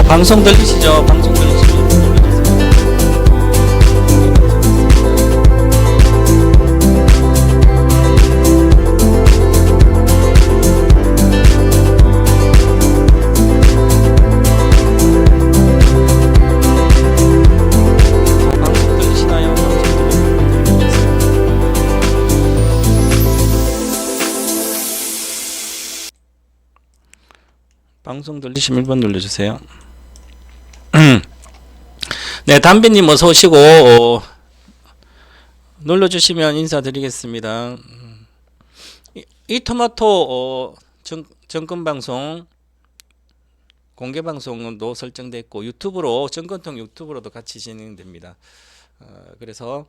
방송 들리시죠? 방송 들리시죠? 방송 들리시나요? 방송 들리시면 1번 눌러주세요. 네, 담비님 어서 오시고 눌러주시면 인사드리겠습니다. 이 토마토 정권 방송 공개 방송도 설정되어 있고 유튜브로 정권통 유튜브로도 같이 진행됩니다. 그래서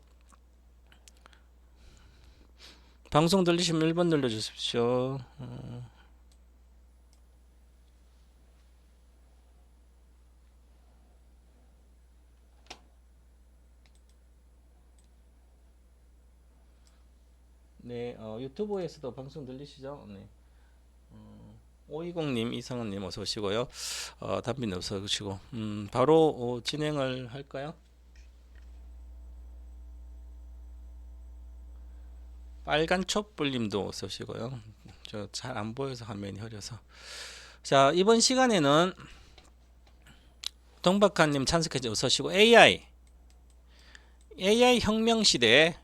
방송 들리시면 1번 눌러주십시오. 네, 유튜브에서도 방송 들리시죠? 네. 520님, 이성은님 어서 오시고요. 담비님 어서 오시고. 바로 진행을 할까요? 빨간 촛불님도 어서 오시고요. 저 잘 안 보여서 화면이 흐려서. 자, 이번 시간에는 동박한님 찬스까지 어서 오시고 AI 혁명 시대.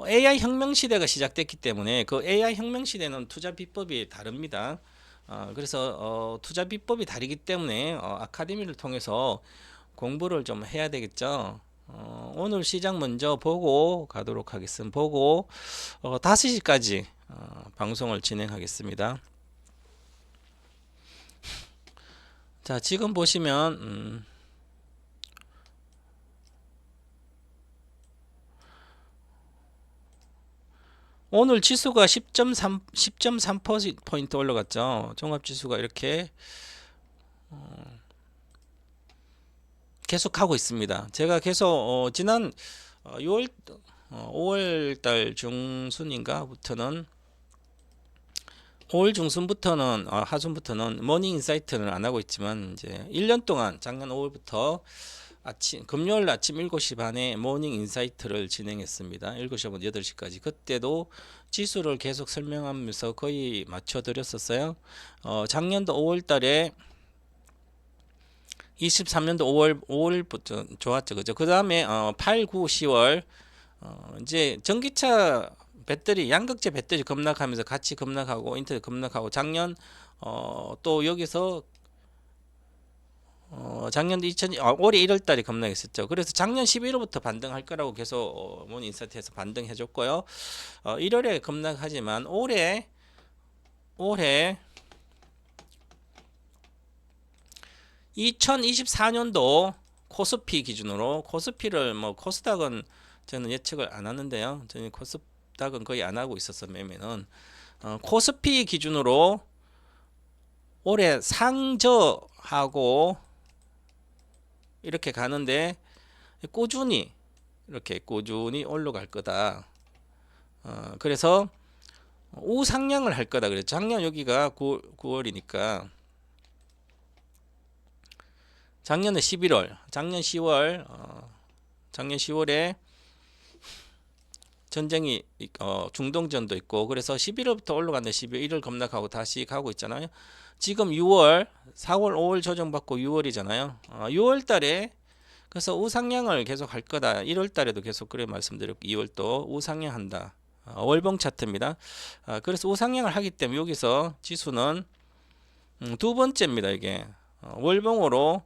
AI 혁명 시대가 시작됐기 때문에 그 AI 혁명 시대는 투자 비법이 다릅니다. 그래서 투자 비법이 다르기 때문에 아카데미를 통해서 공부를 좀 해야 되겠죠. 오늘 시장 먼저 보고 가도록 하겠습니다. 보고 5시까지 방송을 진행하겠습니다. 자, 지금 보시면 오늘 지수가 10.3% 올라갔죠. 종합지수가 이렇게 계속 하고 있습니다. 제가 계속 지난 5월달 중순인가부터는 5월 중순부터는 하순부터는 모닝 인사이트는 안 하고 있지만 이제 1년 동안 작년 5월부터 금요일 아침 7시 반에 모닝 인사이트를 진행했습니다. 7시부터 8시까지. 그때도 지수를 계속 설명하면서 거의 맞춰 드렸었어요. 작년도 5월 달에 23년도 5월부터 좋았죠. 그죠? 그다음에 8, 9, 10월 이제 전기차 배터리 양극재 배터리 급락하면서 같이 급락하고 인터넷 급락하고 작년 또 여기서 작년 올해 1월 달에 급락했었죠. 그래서 작년 11월부터 반등할 거라고 계속 모닝 인사이트에서 반등해 줬고요. 1월에 급락하지만 올해 2024년도 코스피 기준으로 코스피를 코스닥은 저는 예측을 안 하는데요. 저는 코스닥은 거의 안 하고 있어서 매매는 코스피 기준으로 올해 상저하고 이렇게 가는데 이렇게 꾸준히 올라갈 거다. 그래서 우상향을 할 거다. 그래서 작년 여기가 9월이니까 작년에 11월, 작년 10월, 작년 10월에 전쟁이 중동전도 있고 그래서 11월부터 올라갔는데 11월 급락하고 다시 가고 있잖아요. 지금 6월, 4월, 5월 조정받고 6월이잖아요. 6월 달에 그래서 우상향을 계속 할 거다. 1월 달에도 계속 그래 말씀드렸고 2월도 우상향 한다. 월봉 차트입니다. 그래서 우상향을 하기 때문에 여기서 지수는 두 번째입니다. 이게 월봉으로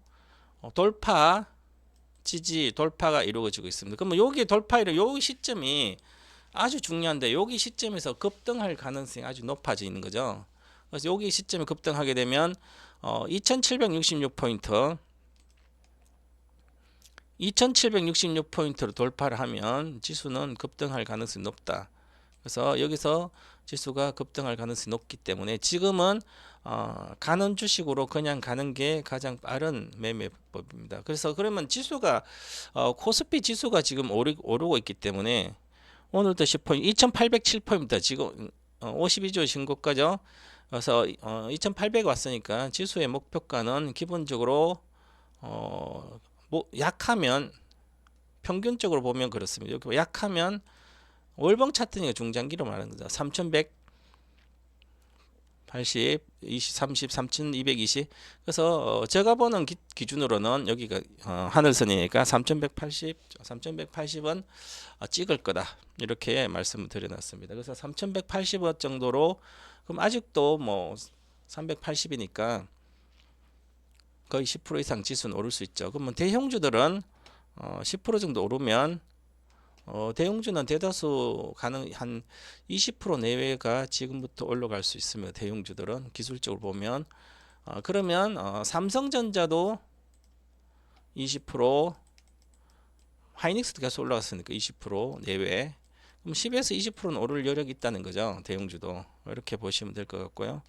돌파 지지 돌파가 이루어지고 있습니다. 그러면 여기 돌파를 요 시점이 아주 중요한데 여기 시점에서 급등할 가능성이 아주 높아지는 거죠. 그래서 여기 시점에 급등하게 되면 2766포인트 2766포인트로 돌파를 하면 지수는 급등할 가능성이 높다. 그래서 여기서 지수가 급등할 가능성이 높기 때문에 지금은 가는 주식으로 그냥 가는 게 가장 빠른 매매법입니다. 그래서 그러면 지수가 코스피 지수가 지금 오르고 있기 때문에 오늘도 10포인트 2807포인트 지금 52주 신고가죠. 그래서 2800 왔으니까 지수의 목표가는 기본적으로 뭐 약하면 평균적으로 보면 그렇습니다. 여기 약하면 월봉 차트니까 중장기로 말하는 거죠. 3180, 20, 30, 3220. 그래서 제가 보는 기준으로는 여기가 하늘선이니까 3180, 3180은 찍을 거다. 이렇게 말씀을 드려놨습니다. 그래서 3180원 정도로 그럼 아직도 뭐 380이니까 거의 10% 이상 지수는 오를 수 있죠. 그러면 대형주들은 10% 정도 오르면 대형주는 대다수 가능 한 20% 내외가 지금부터 올라갈 수 있으며 대형주들은 기술적으로 보면 그러면 삼성전자도 20% 하이닉스도 계속 올라갔으니까 20% 내외 그럼 10에서 20%는 오를 여력이 있다는 거죠. 대형주도 이렇게 보시면 될 것 같고요.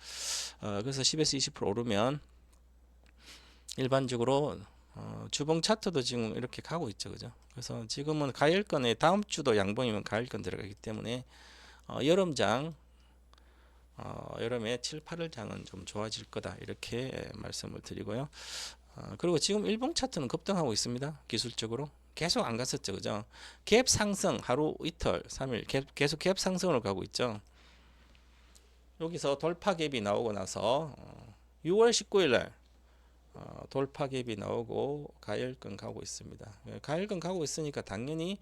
그래서 10에서 20% 오르면 일반적으로 주봉 차트도 지금 이렇게 가고 있죠, 그죠? 그래서 지금은 가열권에 다음 주도 양봉이면 가열권 들어가기 때문에 여름장 여름에 7, 8월 장은 좀 좋아질 거다 이렇게 말씀을 드리고요. 그리고 지금 일봉 차트는 급등하고 있습니다. 기술적으로 계속 안 갔었죠, 그죠? 갭 상승 하루 이틀 3일 계속 갭 상승으로 가고 있죠. 여기서 돌파 갭이 나오고 나서 6월 19일 날 돌파 갭이 나오고 가열권 가고 있습니다. 가열권 가고 있으니까 당연히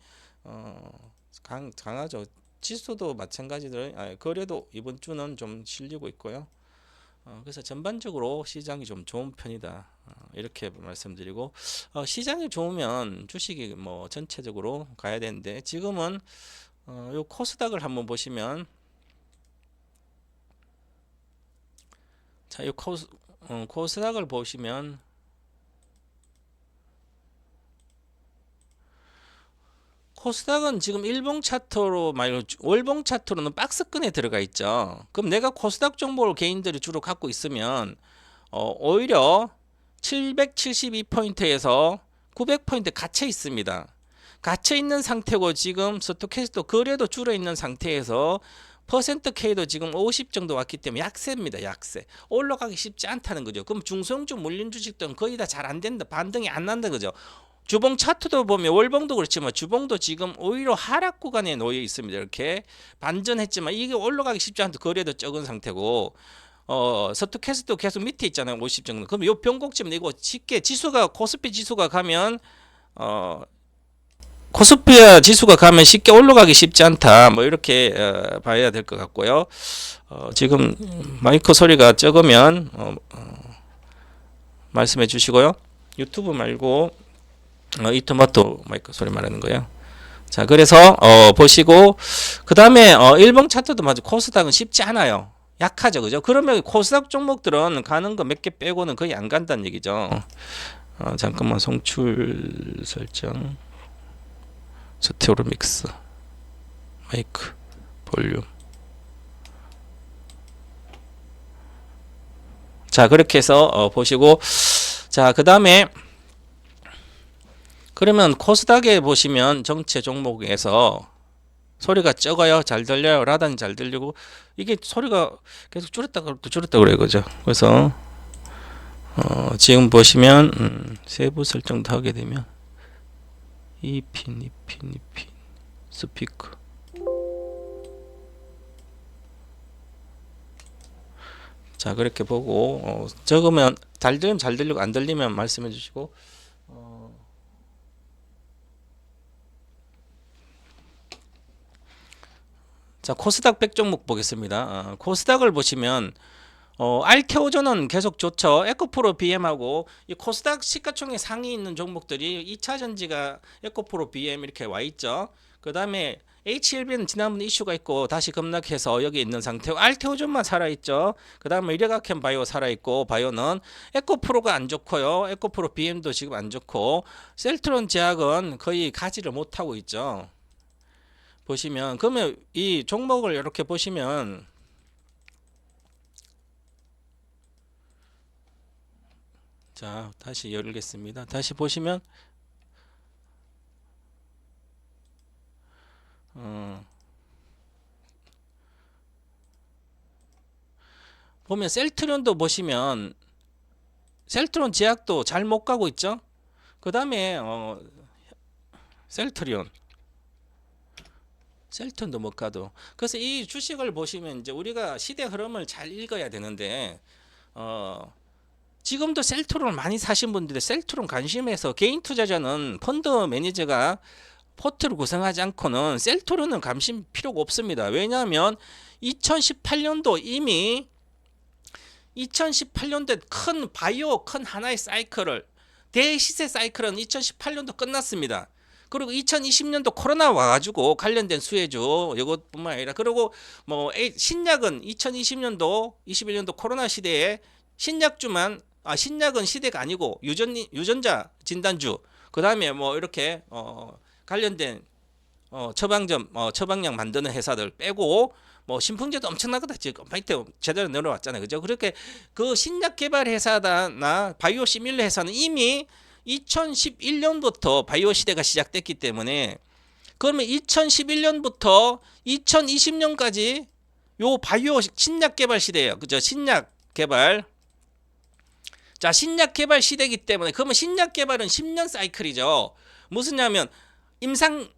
강하죠. 지수도 마찬가지로 거래도 이번 주는 좀 실리고 있고요. 그래서 전반적으로 시장이 좀 좋은 편이다. 이렇게 말씀드리고 시장이 좋으면 주식이 뭐 전체적으로 가야 되는데 지금은 요 코스닥을 한번 보시면 자, 요 코스닥을 보시면 코스닥은 지금 일봉 차트로 말고 월봉 차트로는 박스권에 들어가 있죠. 그럼 내가 코스닥 정보를 개인들이 주로 갖고 있으면 오히려 772포인트에서 900포인트 갇혀 있습니다. 갇혀 있는 상태고 지금 스토캐스트 거래도 줄어 있는 상태에서 퍼센트 K도 지금 50 정도 왔기 때문에 약세입니다. 약세. 올라가기 쉽지 않다는 거죠. 그럼 중소형주 물린 주식들은 거의 다 잘 안 된다. 반등이 안 난다 그죠. 주봉 차트도 보면 월봉도 그렇지만 주봉도 지금 오히려 하락 구간에 놓여 있습니다. 이렇게 반전했지만 이게 올라가기 쉽지 않다. 거래도 적은 상태고 스토캐스트도 계속 밑에 있잖아요. 50 정도. 그럼 요 변곡점 이거 쉽게 지수가 코스피 지수가 가면 코스피아 지수가 가면 쉽게 올라가기 쉽지 않다. 뭐 이렇게 봐야 될 것 같고요. 지금 마이크 소리가 적으면 말씀해 주시고요. 유튜브 말고 이토마토 마이크 소리 말하는 거예요. 자, 그래서 보시고 그 다음에 일봉 차트도 맞아. 코스닥은 쉽지 않아요. 약하죠, 그죠? 그러면 코스닥 종목들은 가는 거 몇 개 빼고는 거의 안 간다는 얘기죠. 잠깐만 송출 설정. 스테레오 믹스 마이크 볼륨 자 그렇게 해서 보시고 자 그 다음에 그러면 코스닥에 보시면 정체 종목에서 소리가 적어요 잘 들려요 라단이 잘 들리고 이게 소리가 계속 줄였다가 또 줄였다 그래요 그죠 그래서 지금 보시면 세부 설정도 하게 되면 이핀 스피커 자 그렇게 보고 적으면 잘 들리면 잘 들리고 안 들리면 말씀해 주시고 자 코스닥 100 종목 보겠습니다. 코스닥을 보시면 알케오전은 계속 좋죠. 에코프로 BM하고 이 코스닥 시가총액 상위 있는 종목들이 2차전지가 에코프로 BM 이렇게 와 있죠. 그 다음에 HLB는 지난번 이슈가 있고 다시 급락해서 여기 있는 상태고 알테오전만 살아있죠. 그 다음에 이레가캠 바이오 살아있고 바이오는 에코프로가 안 좋고요. 에코프로 BM도 지금 안 좋고 셀트론 제약은 거의 가지를 못하고 있죠. 보시면 그러면 이 종목을 이렇게 보시면 자 다시 열겠습니다. 다시 보시면 보면 셀트리온도 보시면 셀트리온 제약도 잘 못 가고 있죠. 그 다음에 셀트리온도 못 가도. 그래서 이 주식을 보시면 이제 우리가 시대 흐름을 잘 읽어야 되는데 지금도 셀트론 많이 사신 분들이 셀트론 관심에서 개인 투자자는 펀드 매니저가 포트를 구성하지 않고는 셀트론은 관심 필요가 없습니다. 왜냐하면 2018년도 이미 2018년도에 큰 바이오 큰 하나의 사이클을 대시세 사이클은 2018년도 끝났습니다. 그리고 2020년도 코로나 와가지고 관련된 수혜주 이것뿐만 아니라 그리고 뭐 신약은 2020년도 21년도 코로나 시대에 신약주만 신약은 시대가 아니고 유전자 진단주 그 다음에 뭐 이렇게 관련된 처방전 처방약 만드는 회사들 빼고 뭐 신풍제도 엄청나거든. 지금 파이트 제대로 내려왔잖아요. 그죠? 그렇게 그 신약 개발 회사나 바이오 시밀러 회사는 이미 2011년부터 바이오 시대가 시작됐기 때문에 그러면 2011년부터 2020년까지 요 바이오 신약 개발 시대예요. 그죠? 신약 개발. 자, 신약 개발 시대이기 때문에 그러면 신약 개발은 10년 사이클이죠. 무슨냐면 임상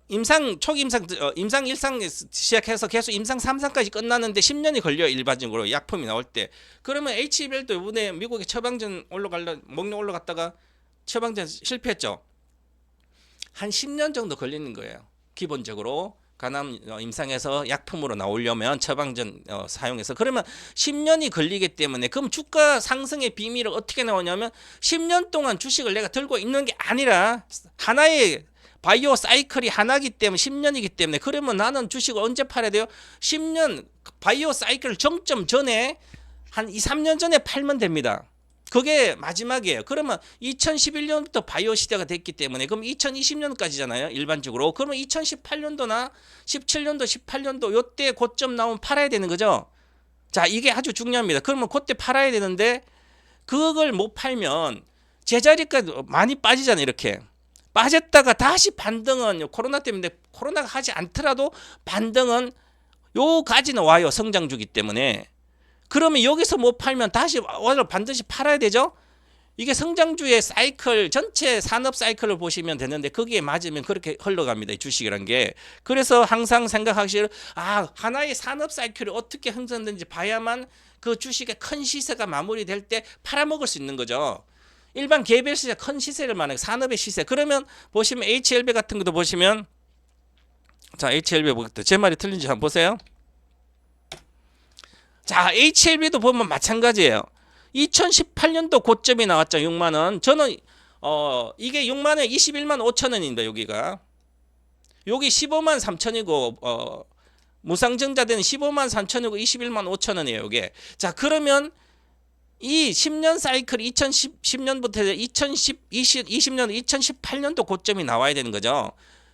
초임상 임상 1상 시작해서 계속 임상 3상까지 끝나는데 10년이 걸려요. 일반적으로 약품이 나올 때. 그러면 HBL도 이번에 미국에 처방전 목록 올라갔다가 처방전 실패했죠. 한 10년 정도 걸리는 거예요. 기본적으로 간암 임상에서 약품으로 나오려면 처방전 사용해서 그러면 10년이 걸리기 때문에 그럼 주가 상승의 비밀을 어떻게 나오냐면 10년 동안 주식을 내가 들고 있는 게 아니라 하나의 바이오 사이클이 하나기 때문에 10년이기 때문에 그러면 나는 주식을 언제 팔아야 돼요? 10년 바이오 사이클 정점 전에 한 2, 3년 전에 팔면 됩니다. 그게 마지막이에요. 그러면 2011년부터 바이오 시대가 됐기 때문에 그럼 2020년까지잖아요. 일반적으로. 그러면 2018년도나 17년도, 18년도 요때 고점 나오면 팔아야 되는 거죠. 자, 이게 아주 중요합니다. 그러면 그때 팔아야 되는데 그걸 못 팔면 제자리까지 많이 빠지잖아요. 이렇게. 빠졌다가 다시 반등은 코로나 때문에 코로나가 하지 않더라도 반등은 요까지는 와요. 성장주기 때문에. 그러면 여기서 못 팔면 다시 와서 반드시 팔아야 되죠. 이게 성장주의 사이클 전체 산업 사이클을 보시면 되는데 거기에 맞으면 그렇게 흘러갑니다. 이 주식이란 게. 그래서 항상 생각하시길 하나의 산업 사이클이 어떻게 형성되는지 봐야만 그 주식의 큰 시세가 마무리될 때 팔아먹을 수 있는 거죠. 일반 개별 시세 큰 시세를 말하는 산업의 시세. 그러면 보시면 HLB 같은 것도 보시면 자 HLB 보겠다. 제 말이 틀린지 한번 보세요. 자, HLB도 보면 마찬가지예요. 2018년도 고점이 나왔죠. 6만 원. 저는 이게 6만 원 21만 5천 원입니다. 여기가. 여기 15만 3천이고 무상증자되는 15만 3천이고 21만 5천 원이에요. 이게. 자, 그러면 이 10년 사이클 2010년부터 2020년 2018년도 고점이 나와야 되는 거죠.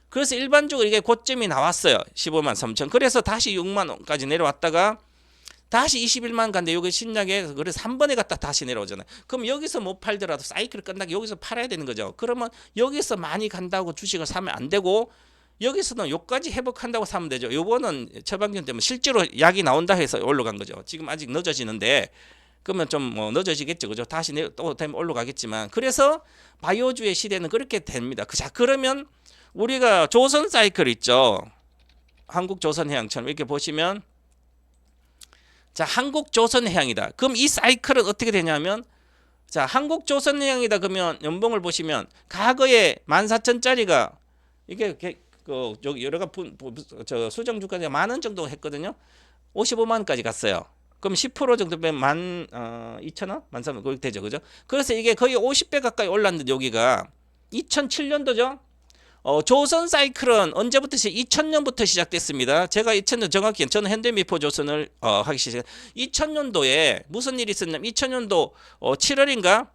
그래서 일반적으로 이게 고점이 나왔어요. 15만 3천. 그래서 다시 6만 원까지 내려왔다가 다시 21만 간데 여기 신약에 그래서 한 번에 갔다 다시 내려오잖아요. 그럼 여기서 못 팔더라도 사이클 끝나게 여기서 팔아야 되는 거죠. 그러면 여기서 많이 간다고 주식을 사면 안 되고 여기서는 요까지 회복한다고 사면 되죠. 요거는 처방전 때문에 실제로 약이 나온다 해서 올라간 거죠. 지금 아직 늦어지는데 그러면 좀 늦어지겠죠. 그죠? 다시 또 되면 올라가겠지만 그래서 바이오주의 시대는 그렇게 됩니다. 자, 그러면 우리가 조선 사이클 있죠. 한국조선해양처럼 이렇게 보시면 자, 한국조선해양이다. 그럼 이 사이클은 어떻게 되냐면 자, 한국조선해양이다 그러면 연봉을 보시면 과거에 14,000짜리가 이게 여러가 수정주까지 10,000원 정도 했거든요. 55만 원까지 갔어요. 그럼 10% 정도 빼면 12,000원? 13,000원 그렇게 되죠. 그죠? 그래서 이게 거의 50배 가까이 올랐는데 여기가 2007년도죠. 조선 사이클은 언제부터 2000년부터 시작됐습니다. 제가 2000년 정확히 저는 현대미포 조선을 하기 시작. 2000년도에 무슨 일이 있었냐면 2000년도 7월인가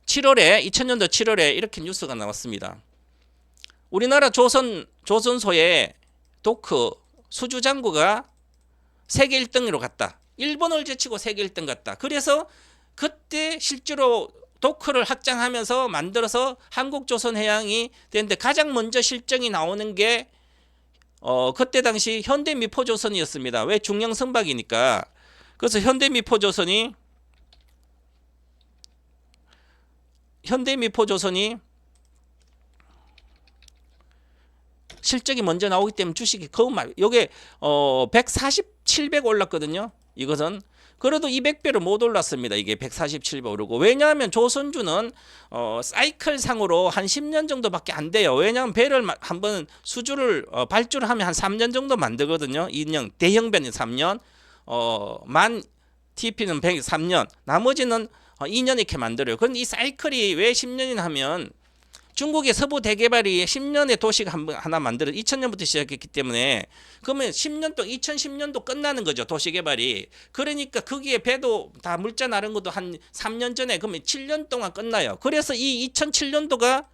7월에 2000년도 7월에 이렇게 뉴스가 나왔습니다. 우리나라 조선소에 도크 수주장구가 세계 1등으로 갔다. 일본을 제치고 세계 1등 갔다. 그래서 그때 실제로 도크를 확장하면서 만들어서 한국조선해양이 되는데 가장 먼저 실정이 나오는 게 그때 당시 현대미포조선이었습니다. 왜 중형선박이니까. 그래서 현대미포조선이 실적이 먼저 나오기 때문에 주식이 거의 요게 140, 700 올랐거든요. 이것은 그래도 200배로 못 올랐습니다. 이게 147배 오르고. 왜냐하면 조선주는 사이클 상으로 한 10년 정도밖에 안 돼요. 왜냐하면 배를 한번 수주를 발주를 하면 한 3년 정도 만들거든요. 2년 대형변이 3년, 만 TP는 3년, 나머지는 2년 이렇게 만들어요. 그런데 이 사이클이 왜 10년이나 하면 중국의 서부 대개발이 10년의 도시가 하나 만들어 2000년부터 시작했기 때문에 그러면 10년 동안 2010년도 끝나는 거죠. 도시 개발이. 그러니까 거기에 배도 다 물자 나른 것도 한 3년 전에 그러면 7년 동안 끝나요. 그래서 이 2007년도가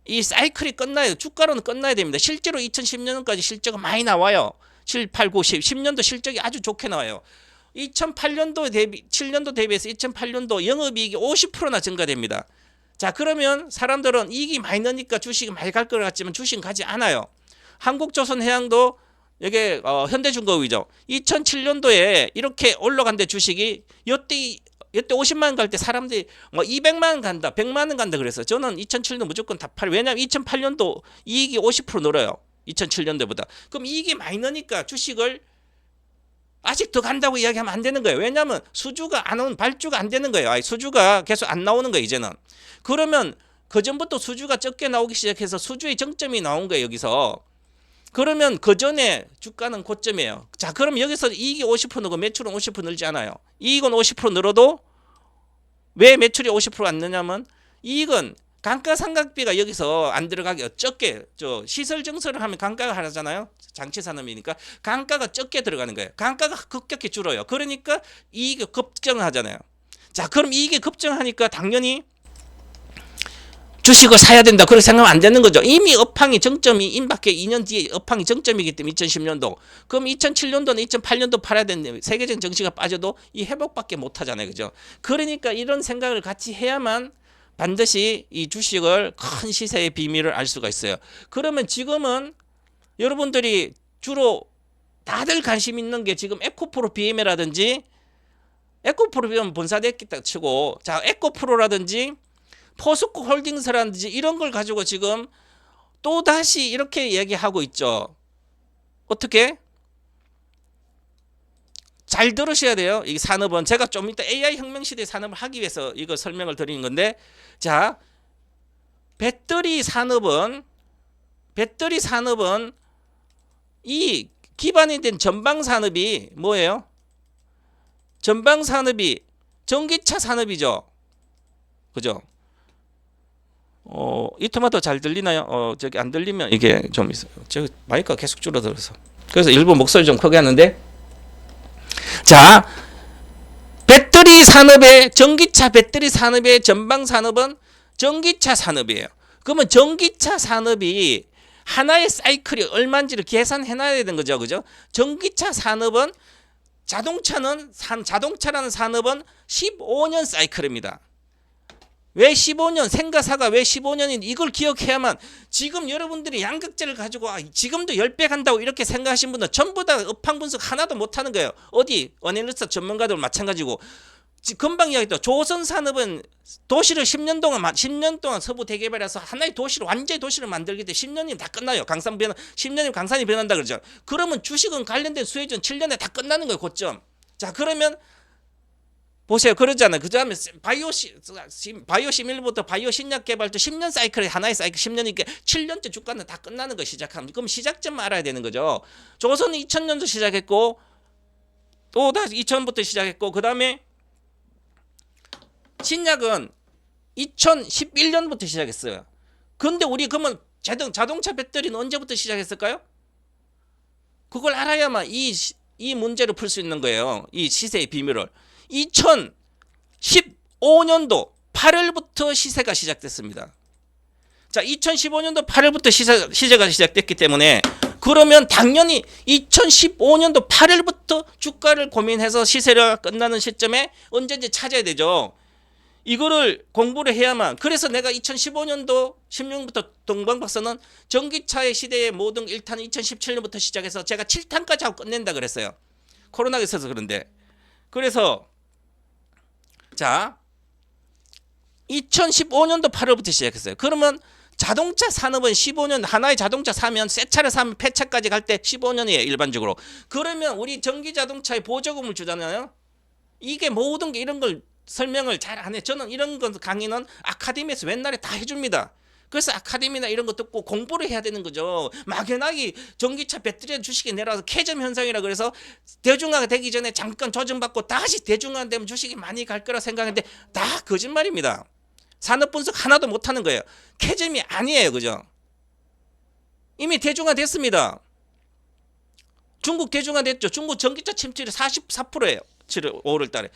이 사이클이 끝나요. 주가로는 끝나야 됩니다. 실제로 2010년까지 실적은 많이 나와요. 7, 8, 9, 10, 10년도 실적이 아주 좋게 나와요. 2008년도 대비 7년도 대비해서 2008년도 영업이익이 50%나 증가됩니다. 자, 그러면 사람들은 이익이 많이 나니까 주식이 많이 갈 것 같지만 주식은 가지 않아요. 한국조선해양도 이게 현대중공업이죠. 2007년도에 이렇게 올라간데 주식이 여태 50만 원 갈 때 사람들이 뭐 200만 원 간다, 100만 원 간다 그래서 저는 2007년도 무조건 다 팔. 왜냐하면 2008년도 이익이 50% 늘어요. 2007년도보다. 그럼 이익이 많이 나니까 주식을 아직 더 간다고 이야기하면 안 되는 거예요. 왜냐하면 수주가 안 오는 발주가 안 되는 거예요. 아니, 수주가 계속 안 나오는 거예요. 이제는. 그러면 그 전부터 수주가 적게 나오기 시작해서 수주의 정점이 나온 거예요. 여기서. 그러면 그 전에 주가는 고점이에요. 자, 그럼 여기서 이익이 50% 늘고 매출은 50% 늘지 않아요. 이익은 50% 늘어도 왜 매출이 50%안 느냐면 이익은 감가상각비가 여기서 안 들어가게 적게 시설 증설을 하면 감가가 하잖아요. 장치 산업이니까 감가가 적게 들어가는 거예요. 감가가 급격히 줄어요. 그러니까 이익이 급증하잖아요. 자, 그럼 이익이 급증하니까 당연히 주식을 사야 된다. 그렇게 생각하면 안 되는 거죠. 이미 업황이 정점이 임박해 2년 뒤에 업황이 정점이기 때문에 2010년도. 그럼 2007년도는 2008년도 팔아야 되는데 세계적인 정시가 빠져도 이 회복밖에 못 하잖아요. 그죠? 그러니까 이런 생각을 같이 해야만 반드시 이 주식을 큰 시세의 비밀을 알 수가 있어요. 그러면 지금은 여러분들이 주로 다들 관심 있는 게 지금 에코프로 BM이라든지 에코프로 BM 본사됐겠다 치고 자 에코프로라든지 포스코 홀딩스라든지 이런 걸 가지고 지금 또 다시 이렇게 얘기하고 있죠. 어떻게? 잘 들으셔야 돼요. 이 산업은 제가 좀 이따 AI 혁명 시대 산업을 하기 위해서 이거 설명을 드리는 건데, 자, 배터리 산업은 이 기반이 된 전방 산업이 뭐예요? 전방 산업이 전기차 산업이죠. 그죠? 이 토마토 잘 들리나요? 저기 안 들리면 이게 좀 있어요. 저 마이크가 계속 줄어들어서. 그래서 일부 목소리 좀 크게 하는데, 자, 배터리 산업의 전기차 배터리 산업의 전방 산업은 전기차 산업이에요. 그러면 전기차 산업이 하나의 사이클이 얼마인지를 계산해 놔야 되는 거죠. 그죠? 전기차 산업은 자동차라는 산업은 15년 사이클입니다. 왜 15년? 생가사가 왜 15년인지 이걸 기억해야만. 지금 여러분들이 양극재를 가지고 지금도 10배 간다고 이렇게 생각하신 분들 전부 다 업황 분석 하나도 못하는 거예요. 어디? 어널리스트 전문가들 마찬가지고. 금방 이야기했죠. 조선산업은 도시를 10년 동안 서부 대개발해서 하나의 도시를 완전히 도시를 만들기 때문에 10년이면 다 끝나요. 10년이면 강산이 변한다 그러죠. 그러면 주식은 관련된 수혜주는 7년에 다 끝나는 거예요. 고점. 자, 그러면 보세요. 그러잖아요. 그 다음에 바이오 시밀부터 바이오 신약 개발도 10년 사이클에 하나의 사이클 10년이니까 7년째 주가는 다 끝나는 거 시작하면. 그럼 시작점 알아야 되는 거죠. 조선은 2000년도 시작했고 또 다시 2000부터 시작했고 그 다음에 신약은 2011년부터 시작했어요. 근데 우리 그러면 자동차 배터리는 언제부터 시작했을까요? 그걸 알아야만 이 문제를 풀 수 있는 거예요. 이 시세의 비밀을. 2015년도 8월부터 시세가 시작됐습니다. 자, 2015년도 8월부터 시세가 시작됐기 때문에 그러면 당연히 2015년도 8월부터 주가를 고민해서 시세가 끝나는 시점에 언제든지 찾아야 되죠. 이거를 공부를 해야만. 그래서 내가 2015년도 16년부터 동방박사는 전기차의 시대의 모든 1탄 2017년부터 시작해서 제가 7탄까지 하고 끝낸다 그랬어요. 코로나가 있어서 그런데. 그래서 자 2015년도 8월부터 시작했어요. 그러면 자동차 산업은 15년 하나의 자동차 사면 새 차를 사면 폐차까지 갈 때 15년이에요. 일반적으로. 그러면 우리 전기 자동차에 보조금을 주잖아요. 이게 모든 게 이런 걸 설명을 잘 안 해. 저는 이런 거 강의는 아카데미에서 옛날에 다 해줍니다. 그래서 아카데미나 이런 거 듣고 공부를 해야 되는 거죠. 막연하게 전기차 배터리 주식이 내려와서 캐점 현상이라 그래서 대중화가 되기 전에 잠깐 조정받고 다시 대중화 되면 주식이 많이 갈 거라 생각했는데 다 거짓말입니다. 산업 분석 하나도 못하는 거예요. 캐점이 아니에요. 그죠? 이미 대중화 됐습니다. 중국 대중화 됐죠. 중국 전기차 침투율이 44%예요. 7월 5월 달에.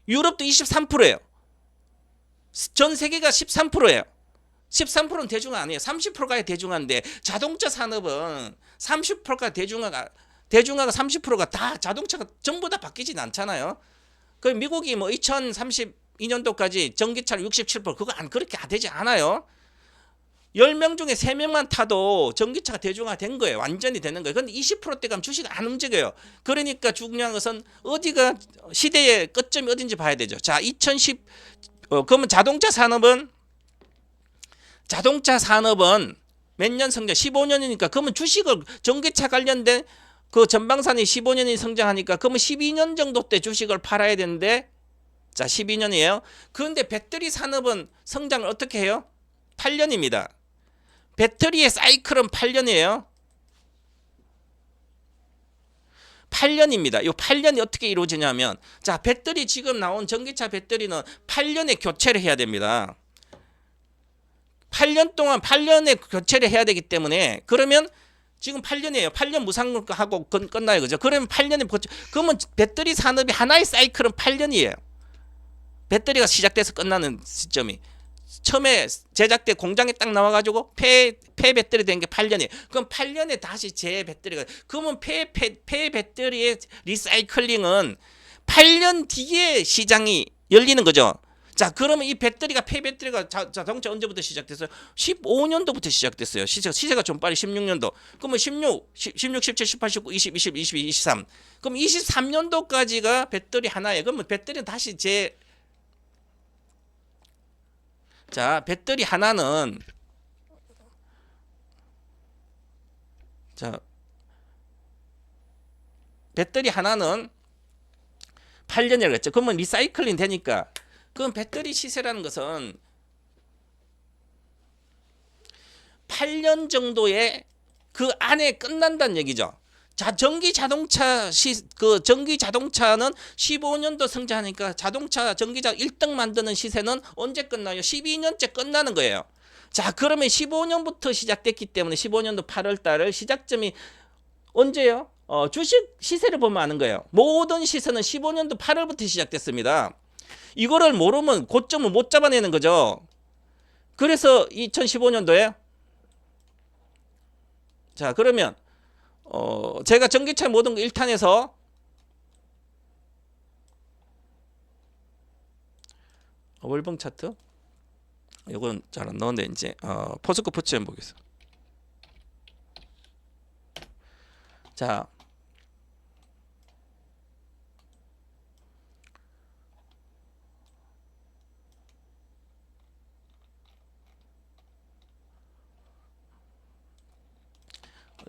유럽도 23%예요. 전 세계가 13%예요. 13%는 대중화 아니에요. 30%가 대중화인데 자동차 산업은 30%가 대중화가 30%가 다 자동차가 전부 다 바뀌진 않잖아요. 그 미국이 뭐 2032년도까지 전기차를 67% 그거 안 그렇게 되지 않아요. 10명 중에 3명만 타도 전기차가 대중화된 거예요. 완전히 되는 거예요. 근데 20%대 가면 주식이 안 움직여요. 그러니까 중요한 것은 어디가 시대의 끝점이 어딘지 봐야 되죠. 자, 그러면 자동차 산업은 몇 년 성장? 15년이니까 그러면 주식을 전기차 관련된 그 전방산이 15년이 성장하니까 그러면 12년 정도 때 주식을 팔아야 되는데 자 12년이에요. 그런데 배터리 산업은 성장을 어떻게 해요? 8년입니다. 배터리의 사이클은 8년이에요. 8년입니다. 이 8년이 어떻게 이루어지냐면 자 배터리 지금 나온 전기차 배터리는 8년에 교체를 해야 됩니다. 8년 동안 8년에 교체를 해야 되기 때문에 그러면 지금 8년이에요. 8년 무상하고 끝나요. 그죠? 그러면 8년에 그러면 배터리 산업이 하나의 사이클은 8년이에요. 배터리가 시작돼서 끝나는 시점이 처음에 제작돼 공장에 딱 나와가지고 폐 배터리 된 게 8년이에요. 그럼 8년에 다시 재 배터리가 그러면 폐 배터리의 리사이클링은 8년 뒤에 시장이 열리는 거죠. 자 그러면 이 배터리가 폐 배터리가 자동차 언제부터 시작됐어요? 15년도부터 시작됐어요. 시세가 좀 빨리 16년도. 그러면 16, 17, 18, 19, 20, 22, 23. 그럼 23년도까지가 배터리 하나예요. 그러면 배터리는 다시 자 배터리 하나는 배터리 하나는 8년이라고 했죠. 그러면 리사이클링 되니까 그럼 배터리 시세라는 것은 8년 정도의 그 안에 끝난다는 얘기죠. 자, 전기 자동차는 15년도 성장하니까 전기차 1등 만드는 시세는 언제 끝나요? 12년째 끝나는 거예요. 자, 그러면 15년부터 시작됐기 때문에 15년도 8월 달을 시작점이 언제요? 주식 시세를 보면 아는 거예요. 모든 시세는 15년도 8월부터 시작됐습니다. 이거를 모르면 고점을 못 잡아내는 거죠. 그래서 2015년도에 자 그러면 제가 전기차 모든 거 1탄에서 월봉 차트 이건 잘 안 나오는데 이제 포스코 푸치 한번 보겠습니다. 자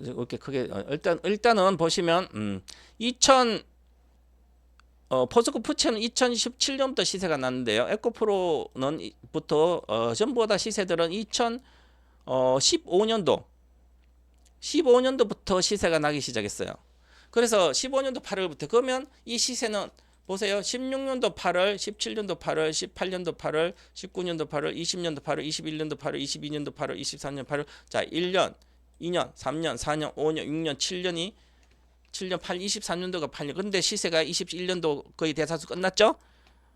이렇게 크게 일단은 보시면 포스코 푸체는 2017년부터 시세가 났는데요. 에코프로는 부터 전부 다 시세들은 15년도부터 시세가 나기 시작했어요. 그래서 15년도 8월부터 그러면 이 시세는 보세요. 16년도 8월, 17년도 8월, 18년도 8월, 19년도 8월, 20년도 8월, 21년도 8월, 22년도 8월, 23년 8월. 자, 1년, 2년, 3년, 4년, 5년, 6년, 7년, 8, 23년도가 8년. 근데 시세가 21년도 거의 대다수 끝났죠?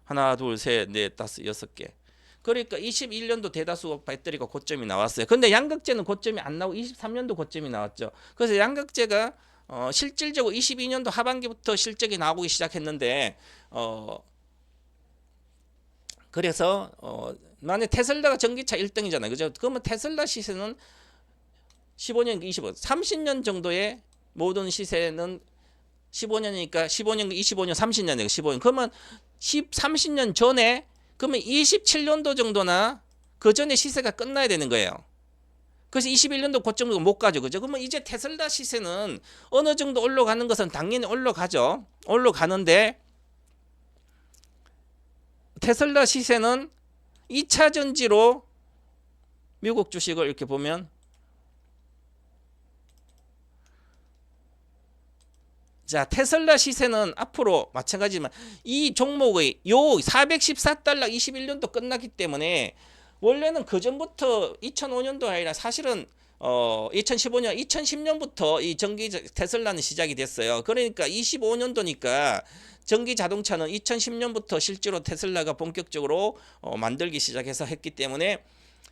하나, 둘, 셋, 넷, 다섯, 여섯 개. 그러니까 21년도 대다수 배터리가 고점이 나왔어요. 근데 양극재는 고점이 안 나오고 23년도 고점이 나왔죠. 그래서 양극재가 실질적으로 22년도 하반기부터 실적이 나오기 시작했는데 그래서 만약 테슬라가 전기차 1등이잖아요. 그죠? 그러면 테슬라 시세는 15년, 25, 30년 정도의 모든 시세는 15년이니까 15년, 25년, 30년이니까 15년. 그러면 30년 전에 그러면 27년도 정도나 그 전에 시세가 끝나야 되는 거예요. 그래서 21년도 고점도 못 가죠. 그죠? 그러면 이제 테슬라 시세는 어느 정도 올라가는 것은 당연히 올라가죠. 올라가는데 테슬라 시세는 2차 전지로 미국 주식을 이렇게 보면 자, 테슬라 시세는 앞으로 마찬가지지만 이 종목의 요 414달러 21년도 끝났기 때문에 원래는 그 전부터 2005년도 아니라 사실은 2015년, 2010년부터 이 전기 테슬라는 시작이 됐어요. 그러니까 25년도니까 전기 자동차는 2010년부터 실제로 테슬라가 본격적으로 만들기 시작해서 했기 때문에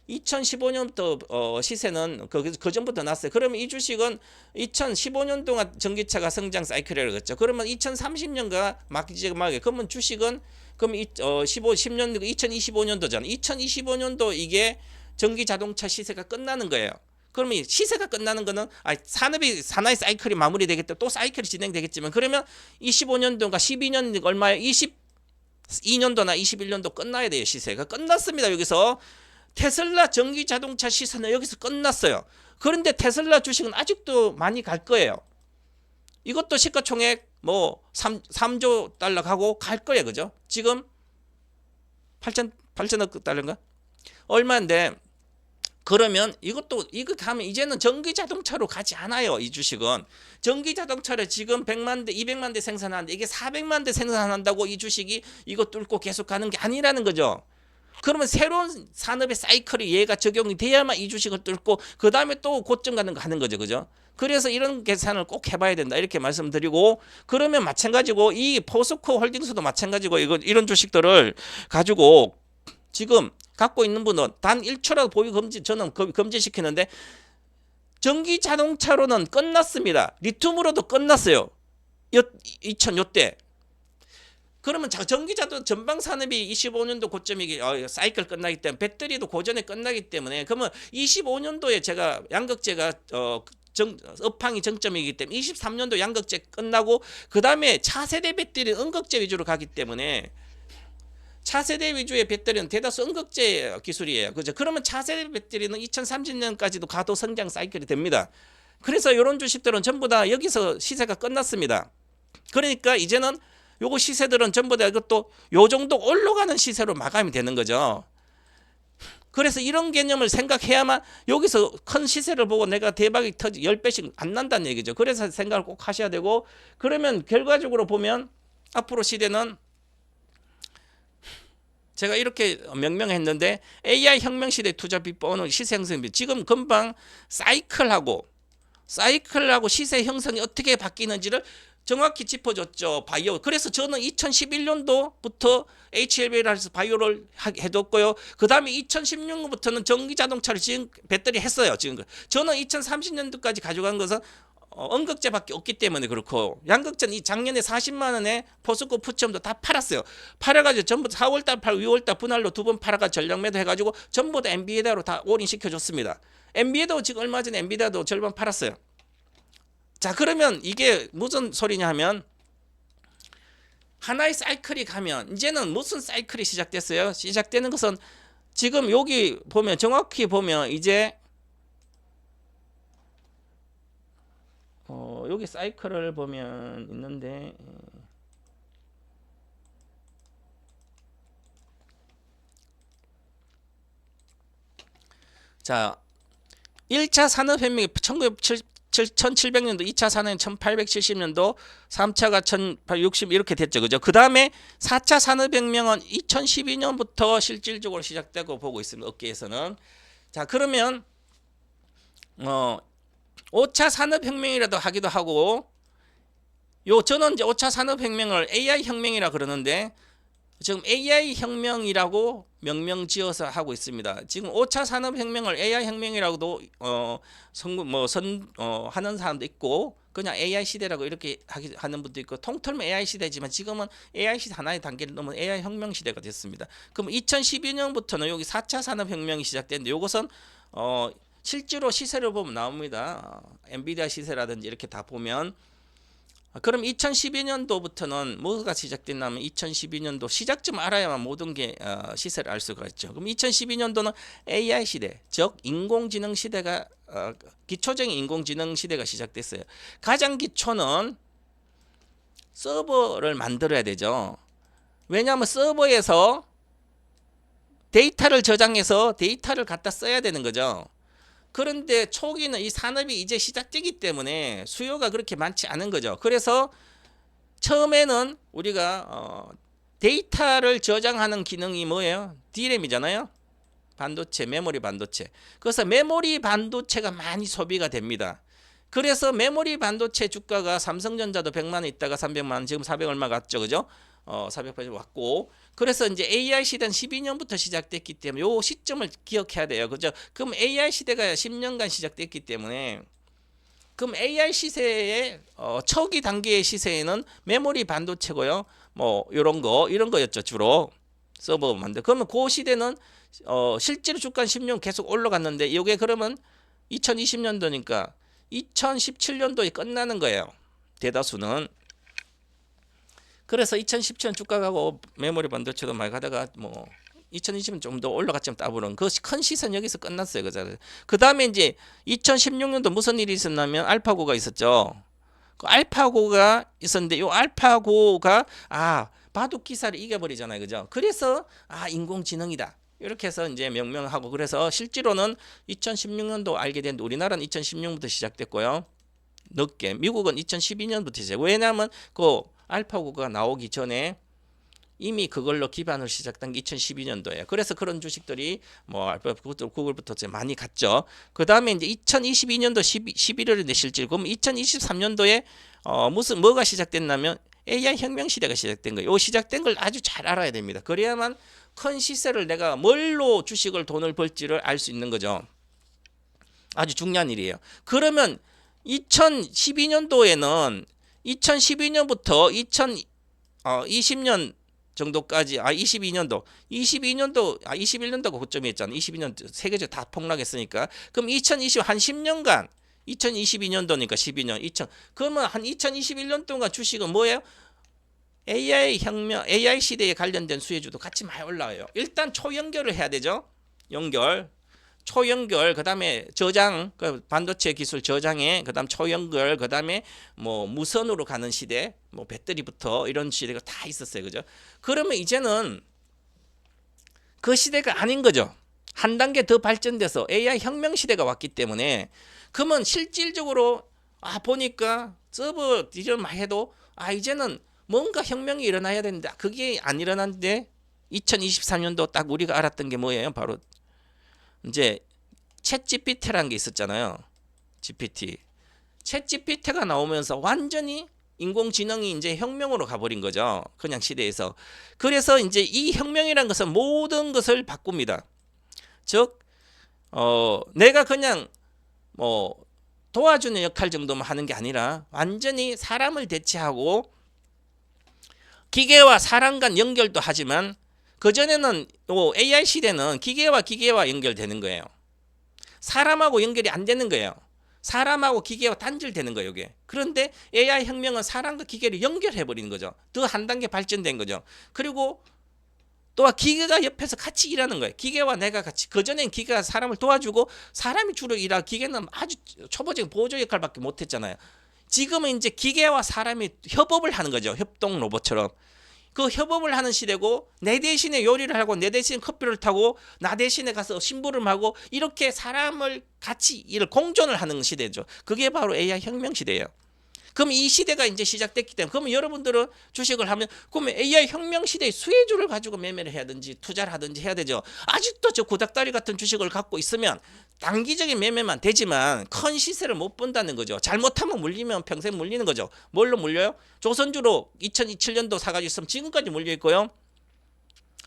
2015년부터 시세는 그 전부터 났어요. 그러면 이 주식은 2015년 동안 전기차가 성장 사이클이라고 했죠. 그러면 2030년가 막지막에 그러면 주식은 그럼 10년 2025년도잖아. 2025년도 이게 전기 자동차 시세가 끝나는 거예요. 그러면 시세가 끝나는 거는 산업의 사이클이 마무리되겠다. 또 사이클이 진행되겠지만 그러면 25년도인가 12년 얼마에 22년도나 21년도 끝나야 돼요. 시세가 끝났습니다. 여기서 테슬라 전기 자동차 시세는 여기서 끝났어요. 그런데 테슬라 주식은 아직도 많이 갈 거예요. 이것도 시가총액 뭐 3조 달러 가고 갈 거예요. 그죠? 지금 8천억 달러인가? 얼마인데 그러면 이거 가면 이제는 전기 자동차로 가지 않아요. 이 주식은 전기 자동차를 지금 100만 대, 200만 대 생산하는데 이게 400만 대 생산한다고 이 주식이 이거 뚫고 계속 가는 게 아니라는 거죠. 그러면 새로운 산업의 사이클이 얘가 적용이 돼야만 이 주식을 뚫고 그 다음에 또 고점 가는 거죠. 그죠? 그래서 이런 계산을 꼭 해봐야 된다. 이렇게 말씀드리고 그러면 마찬가지고 이 포스코 홀딩스도 마찬가지고 이런 주식들을 가지고 지금 갖고 있는 분은 단 1초라도 보유 금지 저는 금지시키는데 전기 자동차로는 끝났습니다. 리튬으로도 끝났어요. 2000 요때. 그러면 전기자도 전방 산업이 25년도 고점이 사이클 끝나기 때문에 배터리도 고전에 끝나기 때문에 그러면 25년도에 제가 양극재가 업황이 정점이기 때문에 23년도 양극재 끝나고 그 다음에 차세대 배터리 음극재 위주로 가기 때문에 차세대 위주의 배터리는 대다수 음극재 기술이에요. 그죠? 그러면 차세대 배터리는 2030년까지도 가도 성장 사이클이 됩니다. 그래서 이런 주식들은 전부 다 여기서 시세가 끝났습니다. 그러니까 이제는 요거 시세들은 전부 다 이것도 요 정도 올라가는 시세로 마감이 되는 거죠. 그래서 이런 개념을 생각해야만 여기서 큰 시세를 보고 내가 대박이 10배씩 안 난다는 얘기죠. 그래서 생각을 꼭 하셔야 되고 그러면 결과적으로 보면 앞으로 시대는 제가 이렇게 명명했는데 AI 혁명 시대 투자 비법은 시세 형성 지금 금방 사이클하고 시세 형성이 어떻게 바뀌는지를 정확히 짚어줬죠. 바이오. 그래서 저는 2011년도부터 HLB를 해서 바이오를 해뒀고요. 그 다음에 2016년부터는 전기자동차를 지금 배터리 했어요. 지금 저는 2030년도까지 가져간 것은 음극재밖에 없기 때문에 그렇고 양극재는 이 작년에 40만 원에 포스코 푸첨도 다 팔았어요. 팔아가지고 전부 4월달 팔고 6월달 분할로 2번 팔아가 전량 매도 해가지고 전부 다 엔비디아로 다 올인 시켜줬습니다. 엔비디아도 지금 얼마 전에 엔비디아도 절반 팔았어요. 자 그러면 이게 무슨 소리냐 하면 하나의 사이클이 가면 이제는 무슨 사이클이 시작됐어요? 시작되는 것은 지금 여기 보면 정확히 보면 이제 여기 사이클을 보면 있는데 자 1차 산업혁명이 1700년도 2차 산업은 1870년도 3차가 1860 이렇게 됐죠. 그죠? 그 다음에 4차 산업혁명은 2012년부터 실질적으로 시작되고 보고 있습니다. 업계에서는. 자 그러면 5차 산업혁명이라도 하기도 하고 저는 이제 5차 산업혁명을 AI 혁명이라 그러는데 지금 AI 혁명이라고 명명 지어서 하고 있습니다. 지금 5차 산업혁명을 AI 혁명이라고도 하는 사람도 있고 그냥 AI 시대라고 이렇게 하는 분도 있고 통틀면 AI 시대지만 지금은 AI 시대 하나의 단계를 넘은 AI 혁명 시대가 됐습니다. 그럼 2012년부터는 여기 4차 산업혁명이 시작됐는데 이것은 실제로 시세를 보면 나옵니다. 엔비디아 시세라든지 이렇게 다 보면 그럼 2012년도부터는 뭐가 시작됐냐면 2012년도 시작점 알아야만 모든 게 시세를 알 수가 있죠. 그럼 2012년도는 AI 시대, 즉 인공지능 시대가 기초적인 인공지능 시대가 시작됐어요. 가장 기초는 서버를 만들어야 되죠. 왜냐하면 서버에서 데이터를 저장해서 데이터를 갖다 써야 되는 거죠. 그런데 초기는 이 산업이 이제 시작되기 때문에 수요가 그렇게 많지 않은 거죠. 그래서 처음에는 우리가 데이터를 저장하는 기능이 뭐예요? DRAM이잖아요. 반도체, 메모리 반도체. 그래서 메모리 반도체가 많이 소비가 됩니다. 그래서 메모리 반도체 주가가 삼성전자도 100만 원 있다가 300만 원, 지금 400 얼마 갔죠, 그죠? 400까지 왔고, 그래서 이제 AI 시대는 12년부터 시작됐기 때문에 요 시점을 기억해야 돼요, 그죠? 그럼 AI 시대가 10년간 시작됐기 때문에, 그럼 AI 시세의 초기 단계의 시세에는 메모리 반도체고요, 뭐 이런 거였죠, 주로 서버 만들. 그러면 그 시대는 실제로 주가 10년 계속 올라갔는데, 이게 그러면 2020년도니까 2017년도에 끝나는 거예요, 대다수는. 그래서 2017년 주가 가고 메모리 반도체도 많이 가다가 뭐 2020년 좀 더 올라갔지만 따블은 그 큰 시선 여기서 끝났어요. 그 다음에 이제 2016년도 무슨 일이 있었냐면 알파고가 있었죠. 그 알파고가 있었는데 요 알파고가 바둑 기사를 이겨버리잖아요, 그죠? 그래서 인공지능이다. 이렇게 해서 이제 명명하고, 그래서 실제로는 2016년도 알게 된, 우리나라는 2016년부터 시작됐고요. 늦게 미국은 2012년부터 시작. 왜냐하면 그 알파고가 나오기 전에 이미 그걸로 기반을 시작한 게 2012년도예요. 그래서 그런 주식들이 뭐 알파고, 구글부터 많이 갔죠. 그 다음에 이제 2022년도 11월에 실질. 그럼 2023년도에 뭐가 시작됐냐면 AI 혁명 시대가 시작된 거예요. 이 시작된 걸 아주 잘 알아야 됩니다. 그래야만 큰 시세를 내가 뭘로 주식을 돈을 벌지를 알 수 있는 거죠. 아주 중요한 일이에요. 그러면 2012년도에는 2012년부터 2020년 정도까지 21년도가 고점이었잖아요. 22년 세계적으로 다 폭락했으니까. 그럼 2020 한 10년간 2022년도니까 12년 2000 그러면 한 2021년 동안 주식은 뭐예요? AI 혁명, AI 시대에 관련된 수혜주도 같이 많이 올라와요. 일단 초연결을 해야 되죠. 초연결, 그다음에 저장, 반도체 기술 저장에, 그다음 초연결, 그다음에 뭐 무선으로 가는 시대, 뭐 배터리부터 이런 시대가 다 있었어요, 그죠? 그러면 이제는 그 시대가 아닌 거죠. 한 단계 더 발전돼서 AI 혁명 시대가 왔기 때문에, 그러면 실질적으로 보니까 서버 디자인만 해도 이제는 뭔가 혁명이 일어나야 된다. 그게 안 일어났는데 2023년도 딱 우리가 알았던 게 뭐예요? 바로 이제 챗 GPT라는 게 있었잖아요. GPT. 챗 GPT가 나오면서 완전히 인공지능이 이제 혁명으로 가버린 거죠. 그냥 시대에서. 그래서 이제 이 혁명이라는 것은 모든 것을 바꿉니다. 즉, 내가 그냥 뭐 도와주는 역할 정도만 하는 게 아니라 완전히 사람을 대체하고 기계와 사람 간 연결도 하지만, 그전에는 AI 시대는 기계와 연결되는 거예요. 사람하고 연결이 안 되는 거예요. 사람하고 기계와 단절되는 거예요, 이게. 그런데 AI 혁명은 사람과 기계를 연결해 버리는 거죠. 더 한 단계 발전된 거죠. 그리고 또한 기계가 옆에서 같이 일하는 거예요. 기계와 내가 같이. 그전엔 기계가 사람을 도와주고 사람이 주로 일하고 기계는 아주 초보적인 보조 역할밖에 못 했잖아요. 지금은 이제 기계와 사람이 협업을 하는 거죠. 협동 로봇처럼. 그 협업을 하는 시대고, 내 대신에 요리를 하고 내 대신에 커피를 타고 나 대신에 가서 심부름하고, 이렇게 사람을 같이 공존을 하는 시대죠. 그게 바로 AI 혁명 시대예요. 그럼 이 시대가 이제 시작됐기 때문에, 그러면 여러분들은 주식을 하면, 그러면 AI 혁명 시대의 수혜주를 가지고 매매를 해야든지 투자를 하든지 해야 되죠. 아직도 저 구닥다리 같은 주식을 갖고 있으면 단기적인 매매만 되지만 큰 시세를 못 본다는 거죠. 잘못하면 물리면 평생 물리는 거죠. 뭘로 물려요? 조선주로 2007년도 사가지고 있으면 지금까지 물려 있고요.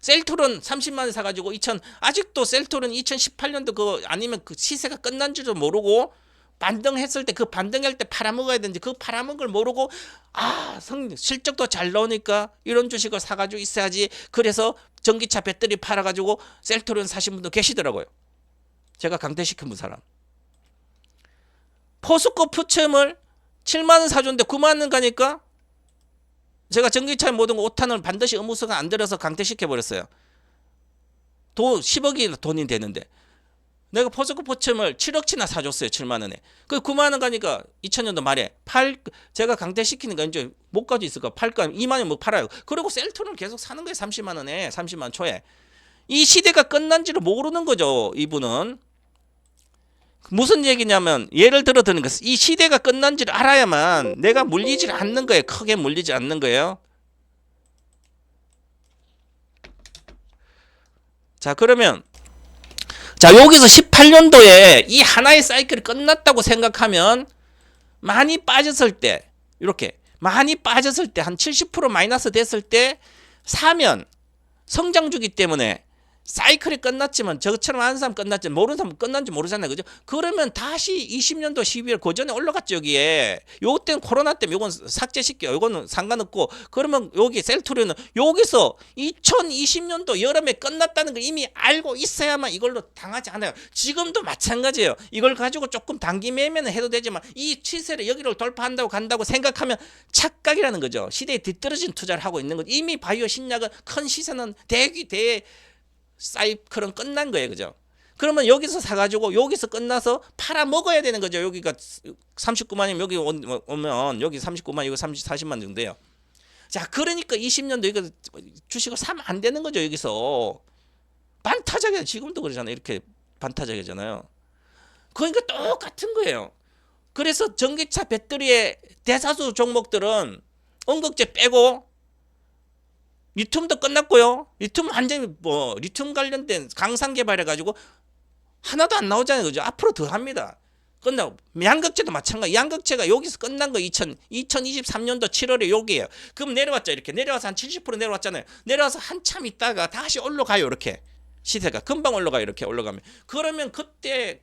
셀트론 30만 원 사가지고 아직도 셀트론 2018년도 아니면 그 시세가 끝난 줄도 모르고 반등했을 때 그 반등할 때 팔아먹어야 되는지 그 팔아먹을 모르고 실적도 잘 나오니까 이런 주식을 사가지고 있어야지. 그래서 전기차 배터리 팔아가지고 셀트론 사신 분도 계시더라고요. 제가 강퇴시킨 사람. 포스코 푸첨을 7만 원 사줬는데 9만 원 가니까 제가 전기차의 모든 5탄을 반드시 의무서가 안 들어서 강퇴시켜 버렸어요. 10억이 돈이 되는데 내가 포스코 포첨을 7억치나 사줬어요. 7만 원에. 그 9만 원 가니까 2000년도 말에 제가 강퇴시키니까 이제 못 가지고 있을까? 팔까? 2만 원 뭐 팔아요. 그리고 셀트론을 계속 사는 거예요. 30만 원에. 30만 원 초에. 이 시대가 끝난지를 모르는 거죠. 이분은. 무슨 얘기냐면 예를 들어 드는 것. 이 시대가 끝난지를 알아야만 내가 물리지 않는 거예요. 크게 물리지 않는 거예요. 자, 그러면 자, 여기서 18년도에 이 하나의 사이클이 끝났다고 생각하면 많이 빠졌을 때 이렇게 많이 빠졌을 때 한 70% 마이너스 됐을 때 사면 성장주기 때문에 사이클이 끝났지만 저처럼 아는 사람 끝났지만 모르는 사람 끝난지 모르잖아요. 그죠? 그러면 다시 20년도 12월 그 전에 올라갔죠. 여기에. 요때는 코로나 때문에 요건 삭제시켜요. 요거는 상관없고 그러면 여기 셀트리온은 여기서 2020년도 여름에 끝났다는 걸 이미 알고 있어야만 이걸로 당하지 않아요. 지금도 마찬가지예요. 이걸 가지고 조금 단기 매매는 해도 되지만 이 추세를 여기를 돌파한다고 간다고 생각하면 착각이라는 거죠. 시대에 뒤떨어진 투자를 하고 있는 거죠. 이미 바이오 신약은 큰 시세는 사이클은 끝난 거예요. 그죠? 그러면 여기서 사가지고 여기서 끝나서 팔아 먹어야 되는 거죠. 여기가 39만이면 여기 오면 여기 39만 여기 40만 정도예요. 자, 그러니까 20년도 이거 주식을 사면 안 되는 거죠. 여기서 반타작이야. 지금도 그러잖아요. 이렇게 반타작이잖아요. 그러니까 똑같은 거예요. 그래서 전기차 배터리의 대다수 종목들은 언급제 빼고 리튬도 끝났고요. 리튬 완전히 리튬 관련된 강산 개발해가지고 하나도 안 나오잖아요. 그죠? 앞으로 더 합니다. 끝나고 양극재도 마찬가지. 양극재가 여기서 끝난 거 2023년도 7월에 여기에요. 그럼 내려왔죠. 이렇게 내려와서 한 70% 내려왔잖아요. 내려와서 한참 있다가 다시 올라가요. 이렇게 시세가 금방 올라가요. 이렇게 올라가면 그러면 그때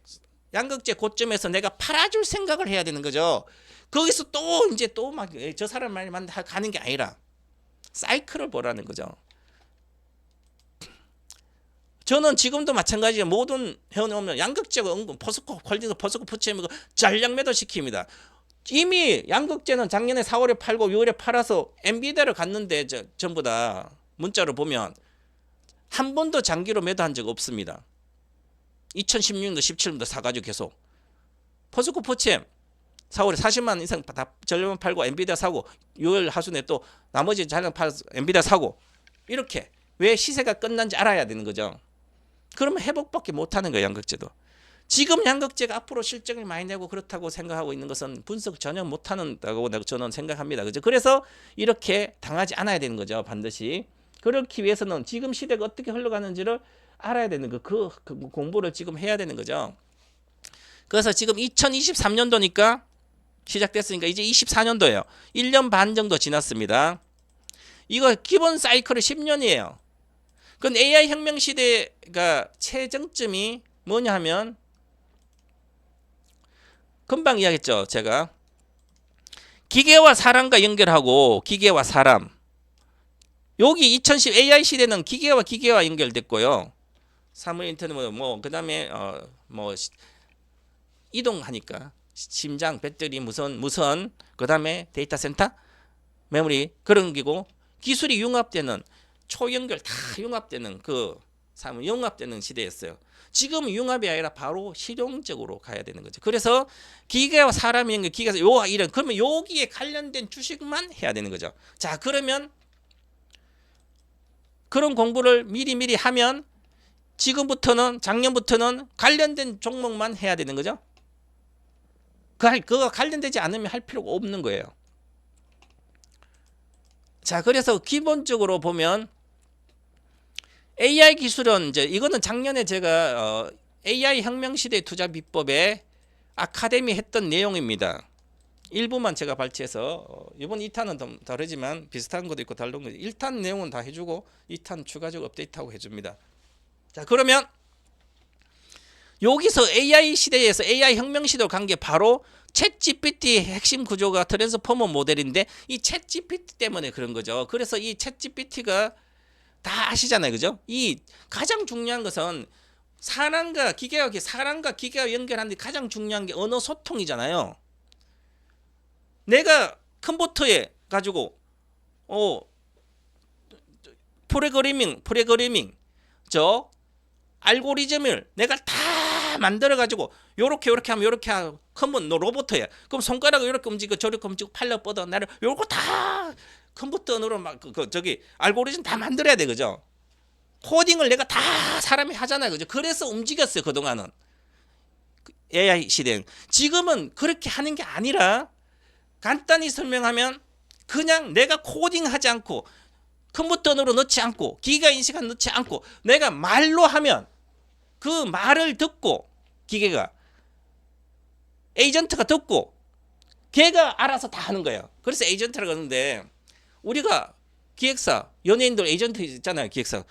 양극재 고점에서 내가 팔아줄 생각을 해야 되는 거죠. 거기서 또 이제 또 막 저 사람 말만 가는 게 아니라 사이클을 보라는 거죠. 저는 지금도 마찬가지예요. 모든 회원에 오면 양극재가 포스코 콜딩 포스코 푸치엠 전량 매도 시킵니다. 이미 양극재는 작년에 4월에 팔고 6월에 팔아서 엔비디아를 갔는데 전부 다 문자로 보면 한 번도 장기로 매도한 적 없습니다. 2016년도 17년도 사가지고 계속 포스코 푸치엠 4월에 40만 이상 다 전력만 팔고 엔비디아 사고 6월 하순에 또 나머지 자랑 팔아서 엔비디아 사고 이렇게 왜 시세가 끝난지 알아야 되는 거죠. 그러면 회복밖에 못하는 거예요. 양극재도. 지금 양극재가 앞으로 실적을 많이 내고 그렇다고 생각하고 있는 것은 분석 전혀 못하는다고 저는 생각합니다. 그죠? 그래서 이렇게 당하지 않아야 되는 거죠. 반드시. 그렇기 위해서는 지금 시대가 어떻게 흘러가는지를 알아야 되는 그 공부를 지금 해야 되는 거죠. 그래서 지금 2023년도니까 시작됐으니까 이제 24년도예요. 1년 반 정도 지났습니다. 이거 기본 사이클이 10년이에요. 그건 AI 혁명 시대가 최정점이 뭐냐 하면 금방 이야기했죠. 제가 기계와 사람과 연결하고 기계와 사람. 여기 2010 AI 시대는 기계와 연결됐고요. 사물 인터넷 그다음에 이동하니까 심장, 배터리, 무선, 그다음에 데이터 센터, 메모리 그런 기고 기술이 융합되는 초연결 다 융합되는 융합되는 시대였어요. 지금 융합이 아니라 바로 실용적으로 가야 되는 거죠. 그래서 기계와 사람이 연결, 기계에서 이런 그러면 여기에 관련된 주식만 해야 되는 거죠. 자, 그러면 그런 공부를 미리 하면 작년부터는 관련된 종목만 해야 되는 거죠. 그거 관련되지 않으면 할 필요가 없는 거예요. 자, 그래서 기본적으로 보면 AI 기술은 이거는 작년에 제가 AI 혁명 시대 투자 비법에 아카데미 했던 내용입니다. 일부만 제가 발췌해서 이번 2탄은 좀 다르지만 비슷한 것도 있고 다른 것도 있고 1탄 내용은 다 해주고 2탄 추가적으로 업데이트하고 해줍니다. 자, 그러면 여기서 AI 시대에서 AI 혁명 시대로 간 게 바로 챗GPT의 핵심 구조가 트랜스포머 모델인데 이 챗GPT 때문에 그런 거죠. 그래서 이 챗GPT가 다 아시잖아요. 그죠? 이 가장 중요한 것은 사람과 기계가 연결하는데 가장 중요한 게 언어 소통이잖아요. 내가 컴퓨터에 가지고 프로그래밍 저 알고리즘을 내가 다 만들어 가지고 요렇게 하면 요렇게 하고 컴퓨터 로봇이야. 그럼 손가락을 이렇게 움직이고 저렇게 움직이고 팔로 뻗어 나를 요거 다 컴퓨터로 막 저기 알고리즘 다 만들어야 돼, 그죠? 코딩을 내가 다 사람이 하잖아요, 그죠? 그래서 움직였어요, 그동안은. AI 시대는. 지금은 그렇게 하는 게 아니라 간단히 설명하면 그냥 내가 코딩하지 않고 컴퓨터로 넣지 않고 기가 인식한 넣지 않고 내가 말로 하면 그 말을 듣고 기계가 에이전트가 듣고 걔가 알아서 다 하는 거예요. 그래서 에이전트라고 하는데 우리가 기획사 연예인들 에이전트 있잖아요. 기획사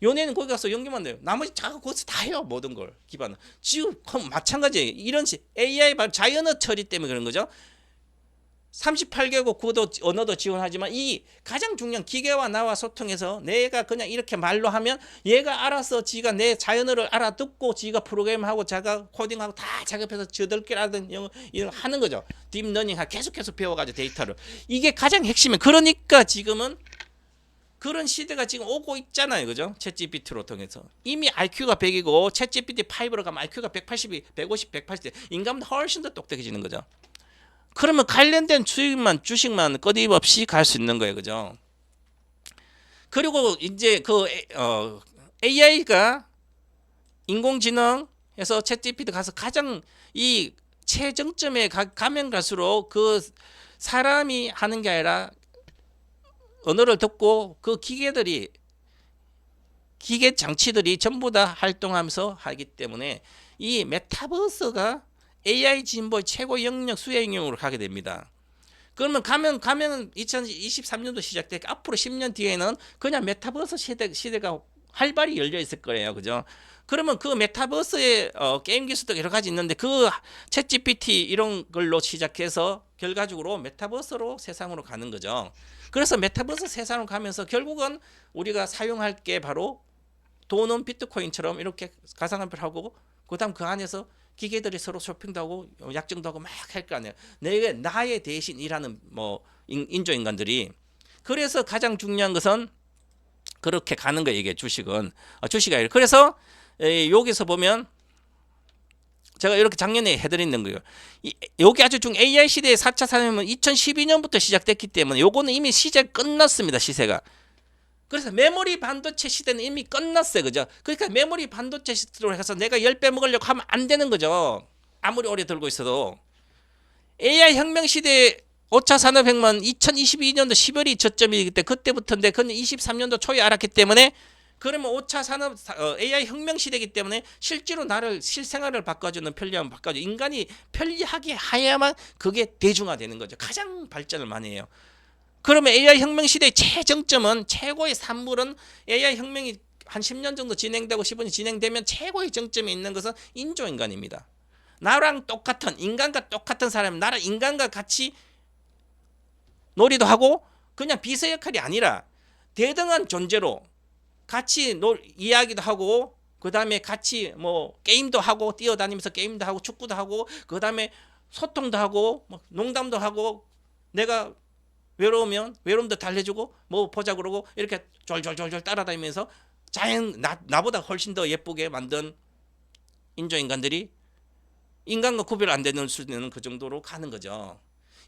연예인은 거기 가서 연기만 해요. 나머지 자가 거기서 다 해요. 모든 걸 기반. 지금 마찬가지예요. 이런 AI 자연어 처리 때문에 그런 거죠. 38개국 구도 언어도 지원하지만 이 가장 중요한 기계와 나와 소통해서 내가 그냥 이렇게 말로 하면 얘가 알아서 지가 내 자연어를 알아듣고 지가 프로그램하고 자가 코딩하고 다 작업해서 저들끼리 영어 이런 하는 거죠. 딥러닝 계속해서 배워가지고 데이터를. 이게 가장 핵심이에요. 그러니까 지금은 그런 시대가 지금 오고 있잖아요. 그죠? 챗GPT로 통해서. 이미 IQ가 100이고 챗GPT5로 가면 IQ가 180이 150, 180. 인간보다 훨씬 더 똑똑해지는 거죠. 그러면 관련된 주식만 끊임없이 갈 수 있는 거예요. 그죠? 그리고 이제 AI가 인공지능에서 챗GPT 가서 가장 이 최정점에 가면 갈수록 그 사람이 하는 게 아니라 언어를 듣고 그 기계 장치들이 전부 다 활동하면서 하기 때문에 이 메타버스가 AI 진보의 최고 영역 수혜 영역으로 가게 됩니다. 그러면 가면 2023년도 시작되고 앞으로 10년 뒤에는 그냥 메타버스 시대가 활발히 열려 있을 거예요. 그죠? 그러면 그 메타버스의 게임 기술도 여러 가지 있는데 그 챗GPT 이런 걸로 시작해서 결과적으로 메타버스로 세상으로 가는 거죠. 그래서 메타버스 세상으로 가면서 결국은 우리가 사용할 게 바로 돈은 비트코인처럼 이렇게 가상화폐를 하고 그다음 그 안에서 기계들이 서로 쇼핑도 하고 약정도 하고 막 할 거 아니에요. 나의 대신 일하는 인조인간들이. 그래서 가장 중요한 것은 그렇게 가는 거예요. 이게 주식은. 주식이 아니라. 그래서 여기서 보면 제가 이렇게 작년에 해드리는 거예요. 여기 아주 AI 시대의 4차 산업은 2012년부터 시작됐기 때문에 요거는 이미 시작 끝났습니다. 시세가. 그래서 메모리 반도체 시대는 이미 끝났어요. 그죠? 그러니까 메모리 반도체 시대로 해서 내가 10배 먹으려고 하면 안 되는 거죠. 아무리 오래 들고 있어도. AI 혁명 시대 5차 산업혁명 2022년도 10월이 저점이기 때문에 그때부터인데 그건 23년도 초에 알았기 때문에 그러면 5차 산업 AI 혁명 시대이기 때문에 실제로 나를 실생활을 바꿔주는 편리함을 바꿔줘. 인간이 편리하게 해야만 그게 대중화되는 거죠. 가장 발전을 많이 해요. 그러면 AI 혁명 시대의 최정점은 최고의 산물은 AI 혁명이 한 10년 정도 진행되고 15년 진행되면 최고의 정점에 있는 것은 인조인간입니다. 나랑 똑같은 인간과 똑같은 사람, 나랑 인간과 같이 놀이도 하고 그냥 비서 역할이 아니라 대등한 존재로 같이 이야기도 하고 그 다음에 같이 뭐 게임도 하고 뛰어다니면서 게임도 하고 축구도 하고 그 다음에 소통도 하고 뭐 농담도 하고 내가 외로우면 외로움도 달래주고 뭐 보자 그러고 이렇게 졸졸졸졸 따라다니면서 자연 나보다 훨씬 더 예쁘게 만든 인조인간들이 인간과 구별 안 되는 수준은 그 정도로 가는 거죠.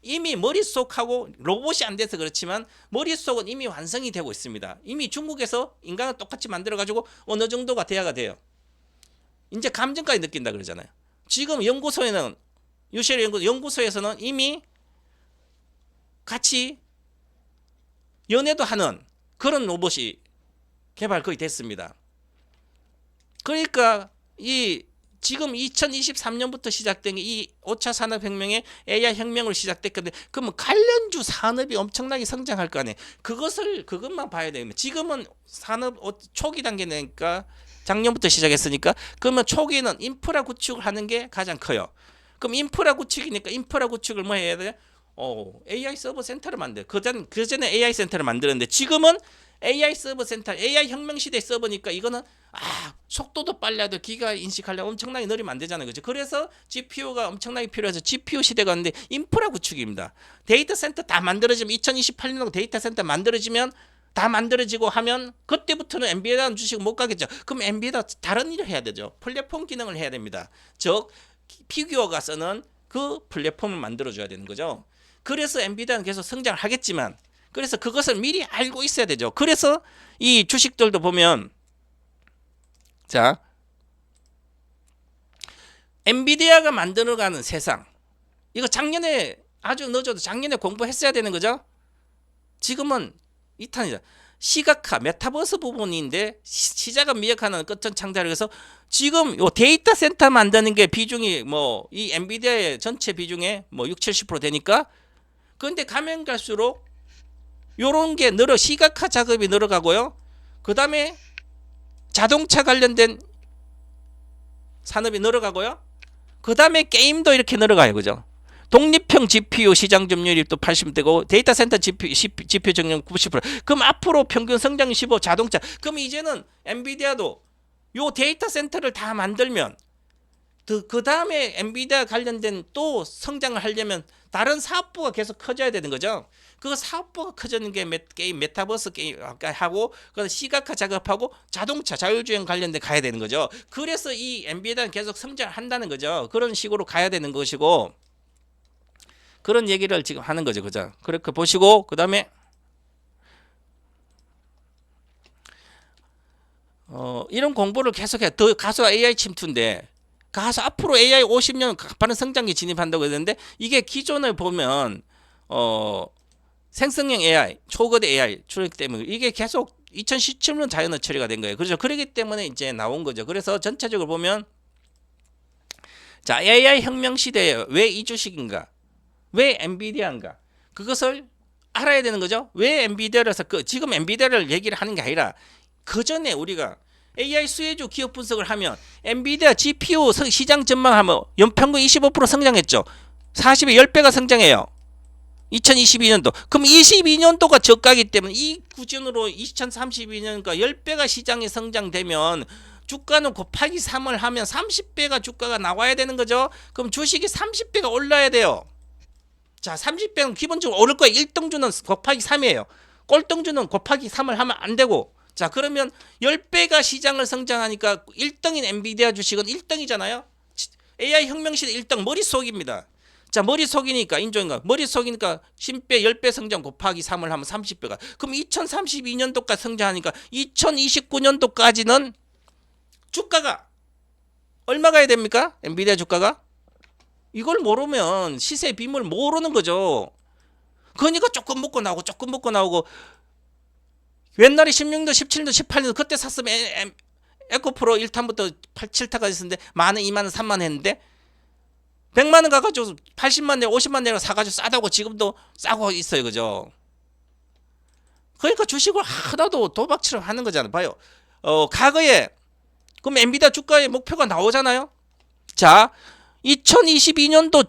이미 머릿속하고 로봇이 안 돼서 그렇지만 머릿속은 이미 완성이 되고 있습니다. 이미 중국에서 인간을 똑같이 만들어가지고 어느 정도가 돼야가 돼요. 이제 감정까지 느낀다 그러잖아요. 지금 연구소에는 유셰르 연구소에서는 이미 같이 연애도 하는 그런 로봇이 개발 거의 됐습니다. 그러니까 지금 2023년부터 시작된 이 5차 산업혁명의 AI 혁명으로 시작됐거든요. 그러면 관련주 산업이 엄청나게 성장할 거 아니에요. 그것만 봐야 됩니다. 지금은 산업 초기 단계니까 작년부터 시작했으니까 그러면 초기에는 인프라 구축을 하는 게 가장 커요. 그럼 인프라 구축이니까 인프라 구축을 뭐 해야 돼요? AI 서버 센터를 만들. 그전에 AI 센터를 만들었는데 지금은 AI 서버 센터, AI 혁명 시대 서버니까 이거는 속도도 빨라도 기가 인식하려면 엄청나게 느리면 안 되잖아요. 그죠? 그래서 GPU가 엄청나게 필요해서 GPU 시대가 왔는데 인프라 구축입니다. 데이터 센터 다 만들어지면 2028년도 데이터 센터 만들어지면 다 만들어지고 하면 그때부터는 엔비디아 주식 못 가겠죠. 그럼 엔비디아 다른 일을 해야 되죠. 플랫폼 기능을 해야 됩니다. 즉 피규어가 쓰는 그 플랫폼을 만들어줘야 되는 거죠. 그래서 엔비디아는 계속 성장을 하겠지만 그래서 그것을 미리 알고 있어야 되죠. 그래서 이 주식들도 보면 자 엔비디아가 만들어가는 세상 이거 작년에 아주 늦어도 작년에 공부했어야 되는 거죠. 지금은 2탄이다. 시각화 메타버스 부분인데 시작은 미약하는 끝은 창작을 해서 지금 요 데이터 센터 만드는 게 비중이 뭐 이 엔비디아의 전체 비중의 뭐 60-70% 되니까 그런데 가면 갈수록 요런 게 시각화 작업이 늘어가고요. 그 다음에 자동차 관련된 산업이 늘어가고요. 그 다음에 게임도 이렇게 늘어가요. 그죠? 독립형 GPU 시장 점유율이 또 80대고 데이터 센터 GPU 점유율 90%. 그럼 앞으로 평균 성장이 15 자동차. 그럼 이제는 엔비디아도 요 데이터 센터를 다 만들면 그 다음에 엔비디아 관련된 또 성장을 하려면 다른 사업부가 계속 커져야 되는 거죠. 그 사업부가 커지는 게 게임 메타버스 게임 하고 그 시각화 작업하고 자동차 자율주행 관련돼 가야 되는 거죠. 그래서 이 엔비디아는 계속 성장한다는 거죠. 그런 식으로 가야 되는 것이고 그런 얘기를 지금 하는 거죠. 그죠? 그렇게 보시고 그다음에 이런 공부를 계속해. 더 가서 AI 침투인데 가서 앞으로 AI 50년 가파른 성장기 진입한다고 했는데 이게 기존을 보면 생성형 AI, 초거대 AI 출력 때문에 이게 계속 2017년 자연어 처리가 된 거예요. 그렇죠? 그렇기 때문에 이제 나온 거죠. 그래서 전체적으로 보면 자, AI 혁명 시대에 왜 이 주식인가? 왜 엔비디아인가? 그것을 알아야 되는 거죠. 왜 엔비디아라서 지금 엔비디아를 얘기를 하는 게 아니라 그 전에 우리가 AI 수혜주 기업 분석을 하면 엔비디아 GPU 시장 전망하면 연평균 25% 성장했죠. 40에 10배가 성장해요. 2022년도. 그럼 22년도가 저가기 때문에 이 구준으로 2032년과 10배가 시장이 성장되면 주가는 곱하기 3을 하면 30배가 주가가 나와야 되는 거죠. 그럼 주식이 30배가 올라야 돼요. 자, 30배는 기본적으로 오를 거예요. 1등주는 곱하기 3이에요. 꼴등주는 곱하기 3을 하면 안 되고. 자, 그러면 10배가 시장을 성장하니까 1등인 엔비디아 주식은 1등이잖아요. AI 혁명시대 1등 머릿속입니다. 자, 머릿속이니까 인조인가 머릿속이니까 10배 10배 성장 곱하기 3을 하면 30배가. 그럼 2032년도까지 성장하니까 2029년도까지는 주가가 얼마 가야 됩니까? 엔비디아 주가가? 이걸 모르면 시세 빔을 모르는 거죠. 그러니까 조금 먹고 나오고 조금 먹고 나오고 옛날에 16년, 17년, 18년 그때 샀으면 에코프로 1탄부터 7타까지 있었는데 만원, 2만원, 3만원 했는데 100만원 가가지고 80만 내, 50만 내가 사가지고 싸다고 지금도 싸고 있어요. 그죠? 그러니까 주식을 하나도 도박처럼 하는 거잖아요. 봐요. 과거에 그럼 엔비디아 주가의 목표가 나오잖아요. 자, 2022년도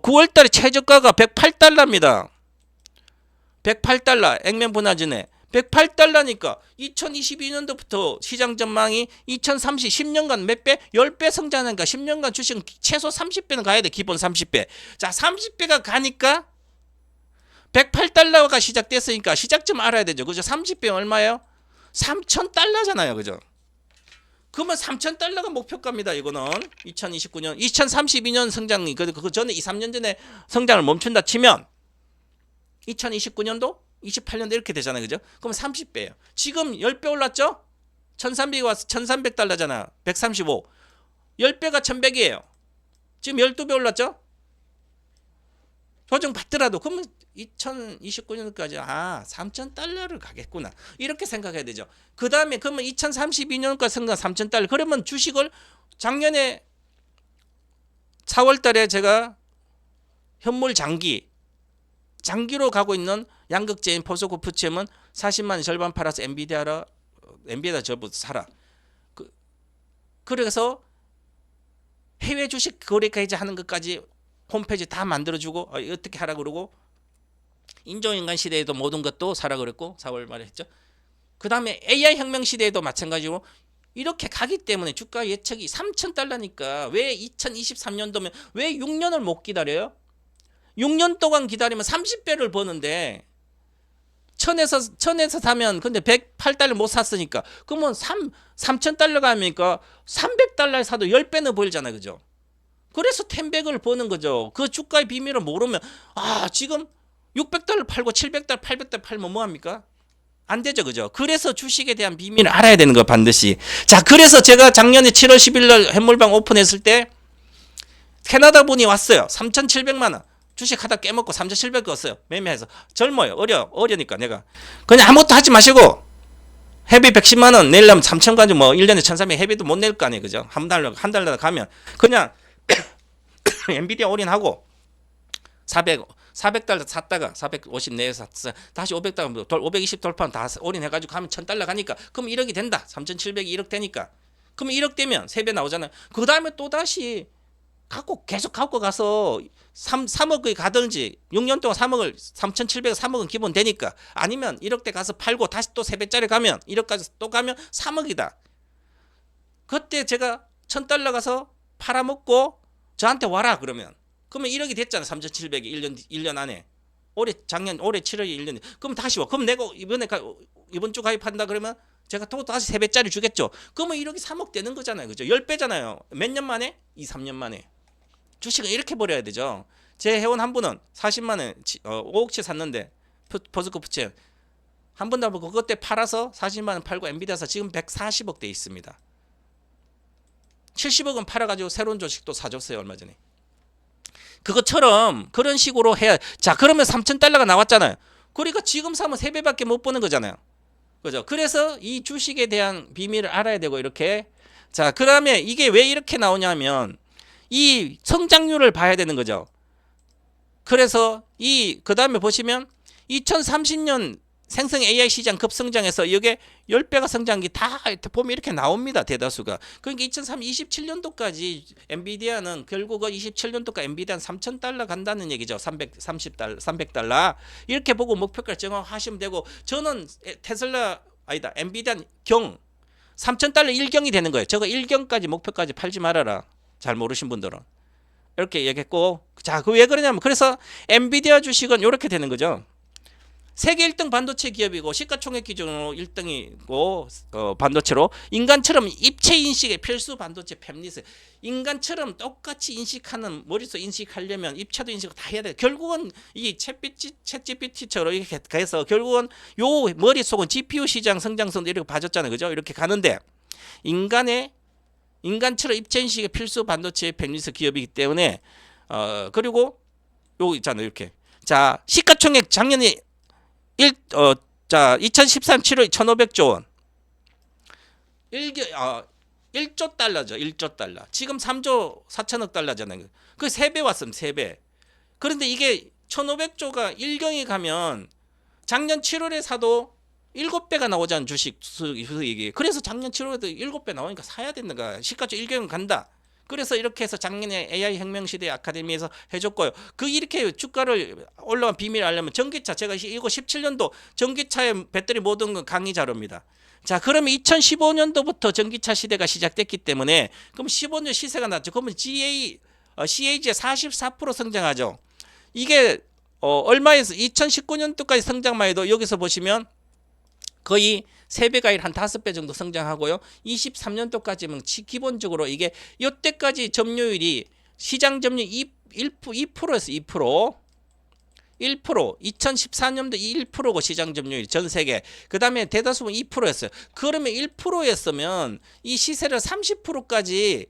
9월달에 최저가가 108달러입니다. 108달러 액면 분할전에 108달러니까 2022년도부터 시장 전망이 2030 10년간 몇 배? 10배 성장하니까 10년간 주식은 최소 30배는 가야 돼. 기본 30배. 자, 30배가 가니까 108달러가 시작됐으니까 시작점 알아야 되죠. 그죠? 30배 얼마예요? 3,000달러잖아요. 그죠? 그러면 3,000달러가 목표가입니다. 이거는 2029년, 2032년 성장이 그 전에 2, 3년 전에 성장을 멈춘다 치면 2029년도, 28년도 이렇게 되잖아요. 그죠? 그럼 30배예요. 지금 10배 올랐죠? 1,300이 와서 1,300달러잖아. 135. 10배가 1,100이에요. 지금 12배 올랐죠? 조정 받더라도 그러면 2029년까지 3,000달러를 가겠구나. 이렇게 생각해야 되죠. 그 다음에 그러면 2032년까지 성장 3,000달러. 그러면 주식을 작년에 4월 달에 제가 현물 장기로 가고 있는 양극재인 포스코 푸치엠은 40만 원 절반 팔아서 엔비디아 저부터 사라. 그래서 해외 주식 거래까지 하는 것까지 홈페이지 다 만들어주고 어떻게 하라 그러고 인조인간 시대에도 모든 것도 사라 그랬고 4월 말에 했죠. 그 다음에 AI 혁명 시대에도 마찬가지로 이렇게 가기 때문에 주가 예측이 3,000달러니까 왜 2023년도면 왜 6년을 못 기다려요? 6년 동안 기다리면 30배를 버는데 천에서 사면 근데 108달러 못 샀으니까 그러면 3,000달러가 하니까 300달러에 사도 10배는 벌잖아요. 그죠? 그래서 10백을 버는 거죠. 그 주가의 비밀을 모르면 지금 600달러 팔고 700달러 800달러 팔면 뭐합니까? 안 되죠. 그죠? 그래서 주식에 대한 비밀을 알아야 되는 거 반드시. 자, 그래서 제가 작년에 7월 10일 날 해물방 오픈했을 때 캐나다 분이 왔어요. 3,700만 원. 주식 하다 깨먹고 3,700 었어요. 매매해서. 젊어요. 어려니까 내가. 그냥 아무것도 하지 마시고 회비 110만 원 내려면 3,000 가지고 뭐 1년에 1,300 회비도 못 낼 거 아니에요. 그죠? 한 달로 가면 그냥 엔비디아 올인하고 400달러 샀다가 450 내에서 샀어. 다시 500달러 520 돌파하면 다 올인해가지고 가면 1,000달러 가니까 그럼 1억이 된다. 3,700이 1억 되니까. 그럼 1억 되면 3배 나오잖아요. 그 다음에 또 다시 계속 갖고 가서 3억이 가든지 6년 동안 3,700 3억은 기본 되니까 아니면 1억대 가서 팔고 다시 또 3배짜리 가면 1억까지 또 가면 3억이다. 그때 제가 1,000달러 가서 팔아먹고 저한테 와라 그러면 1억이 됐잖아. 3,700이 1년 안에. 올해 7월에 1년. 그럼 다시 와. 그럼 내가 이번 주 가입한다 그러면 제가 또 다시 3배짜리 주겠죠. 그러면 1억이 3억 되는 거잖아요. 그죠? 10배잖아요. 몇 년 만에? 2, 3년 만에. 주식은 이렇게 버려야 되죠. 제 회원 한 분은 40만 원 5억치 샀는데 포스코 푸체 한 번 더 그때 팔아서 40만 원 팔고 엔비디아에서 지금 140억 돼 있습니다. 70억은 팔아가지고 새로운 주식도 사줬어요. 얼마 전에. 그것처럼 그런 식으로 해야. 자, 그러면 3,000달러가 나왔잖아요. 그러니까 지금 사면 3배밖에 못 버는 거잖아요. 그죠? 그래서 이 주식에 대한 비밀을 알아야 되고 이렇게. 자, 그다음에 이게 왜 이렇게 나오냐면 이 성장률을 봐야 되는 거죠. 그래서 그다음에 보시면 2030년 생성 AI 시장 급성장해서 이게 10배가 성장기 다 보면 이렇게 나옵니다. 대다수가. 그러니까 27년도까지 엔비디아는 결국은 27년도까지 엔비디아는 3,000달러 간다는 얘기죠. 300달러. 이렇게 보고 목표가를 정하시면 되고 저는 엔비디아는 3,000달러 1경이 되는 거예요. 저거 1경까지 목표까지 팔지 말아라. 잘 모르신 분들은. 이렇게 얘기했고 자, 그 왜 그러냐면 그래서 엔비디아 주식은 이렇게 되는 거죠. 세계 1등 반도체 기업이고 시가총액 기준으로 1등이고 반도체로 인간처럼 입체 인식의 필수 반도체 팹리스. 인간처럼 똑같이 인식하는 머릿속 인식하려면 입체도 인식을 다 해야 돼. 결국은 이 챗GPT처럼 이렇게 해서 결국은 요 머릿속은 GPU 시장 성장성도 이렇게 봐줬잖아요. 그죠? 이렇게 가는데 인간처럼 입체 인식의 필수 반도체 팹리스 기업이기 때문에 그리고 요 있잖아요. 이렇게. 자, 시가총액 작년에 2013 7월 1,500조 원. 1조 달러죠. 1조 달러. 지금 3조 4천억 달러잖아요. 그 3배 왔음, 3배. 그런데 이게 1,500조가 1경이 가면 작년 7월에 사도 7배가 나오잖아요. 주식 수익이. 그래서 작년 7월에도 7배 나오니까 사야 된다. 시가총 1경은 간다. 그래서 이렇게 해서 작년에 AI 혁명시대 아카데미에서 해줬고요. 이렇게 주가를 올라간 비밀을 알려면 전기차, 제가 이거 17년도 전기차의 배터리 모든 건 강의 자료입니다. 자, 그러면 2015년도부터 전기차 시대가 시작됐기 때문에 그럼 15년 시세가 났죠. 그러면 CAG의 44% 성장하죠. 이게 얼마에서 2019년도까지 성장만 해도 여기서 보시면 거의 3배가 아니라 한 5배 정도 성장하고요. 23년도까지는 기본적으로 이게 이때까지 점유율이 시장 점유율 2%에서 2%. 2014년도 1%고 시장 점유율 전 세계. 그다음에 대다수는 2%였어요. 그러면 1%였으면 이 시세를 30%까지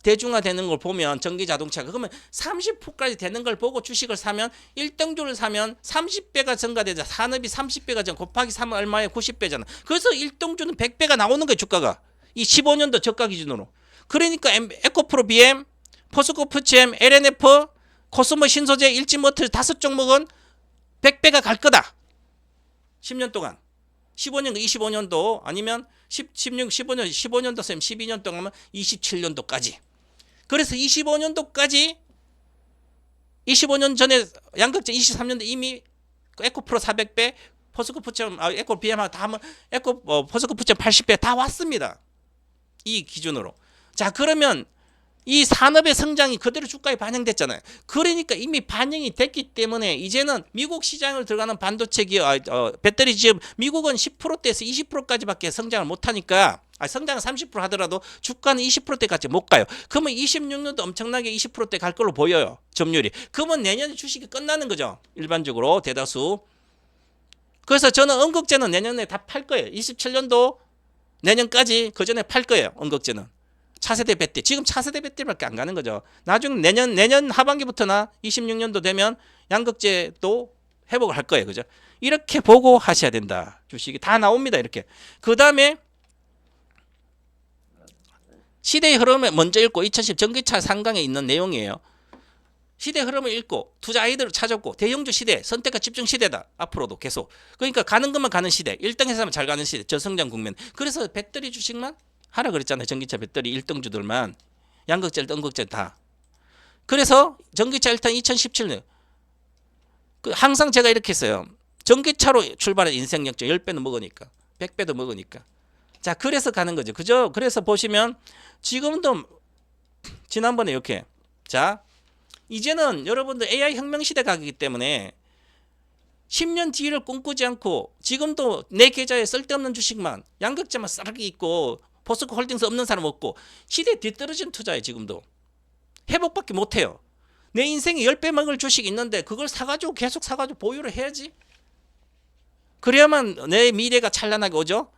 대중화되는 걸 보면 전기 자동차가 그러면 30%까지 되는 걸 보고 주식을 사면 1등주를 사면 30배가 증가되자. 산업이 30배가 증가 곱하기 3은 얼마에 90배잖아. 그래서 1등주는 100배가 나오는 거예요. 주가가. 이 15년도 저가 기준으로. 그러니까 에코프로 BM, 포스코 푸치엠, LNF, 코스모 신소재, 일진모터 5종목은 100배가 갈 거다. 10년 동안. 15년, 25년도 아니면 15년도 쌤 12년 동안 27년도까지. 그래서 25년도까지 25년 전에 양극재 23년도 이미 에코프로 400배, 포스코 푸처럼 에코 BM하고 다 하면 포스코 푸처럼 80배 다 왔습니다. 이 기준으로. 자, 그러면 이 산업의 성장이 그대로 주가에 반영됐잖아요. 그러니까 이미 반영이 됐기 때문에 이제는 미국 시장을 들어가는 반도체 기업, 배터리 기업, 미국은 10%대에서 20%까지밖에 성장을 못하니까, 성장은 30% 하더라도 주가는 20%대까지 못 가요. 그러면 26년도 엄청나게 20%대 갈 걸로 보여요. 점유율이. 그러면 내년에 주식이 끝나는 거죠. 일반적으로 대다수. 그래서 저는 언급제는 내년에 다 팔 거예요. 27년도 내년까지 그 전에 팔 거예요. 언급제는. 차세대 배터리. 지금 차세대 배터리밖에 안 가는 거죠. 나중 내년 하반기부터나 26년도 되면 양극재도 회복을 할 거예요. 그죠? 이렇게 보고 하셔야 된다. 주식이 다 나옵니다. 이렇게. 그 다음에 시대의 흐름을 먼저 읽고 2010 전기차 상강에 있는 내용이에요. 시대 흐름을 읽고 투자 아이디어를 찾았고 대형주 시대, 선택과 집중 시대다. 앞으로도 계속. 그러니까 가는 것만 가는 시대. 1등에서 하면 잘 가는 시대. 저성장 국면. 그래서 배터리 주식만 하라 그랬잖아요. 전기차 배터리 1등주들만. 양극재, 언극재 다. 그래서 전기차 일단 2017년 항상 제가 이렇게 했어요. 전기차로 출발한 인생 역전 10배는 먹으니까. 100배도 먹으니까. 자, 그래서 가는 거죠. 그죠? 그래서 보시면 지금도 지난번에 이렇게 자, 이제는 여러분들 AI 혁명 시대 가기 때문에 10년 뒤를 꿈꾸지 않고 지금도 내 계좌에 쓸데없는 주식만 양극재만 싸르게 있고 포스코 홀딩스 없는 사람 없고 시대에 뒤떨어진 투자에 지금도 회복밖에 못해요. 내 인생에 10배 먹을 주식이 있는데 그걸 사가지고 계속 사가지고 보유를 해야지. 그래야만 내 미래가 찬란하게 오죠.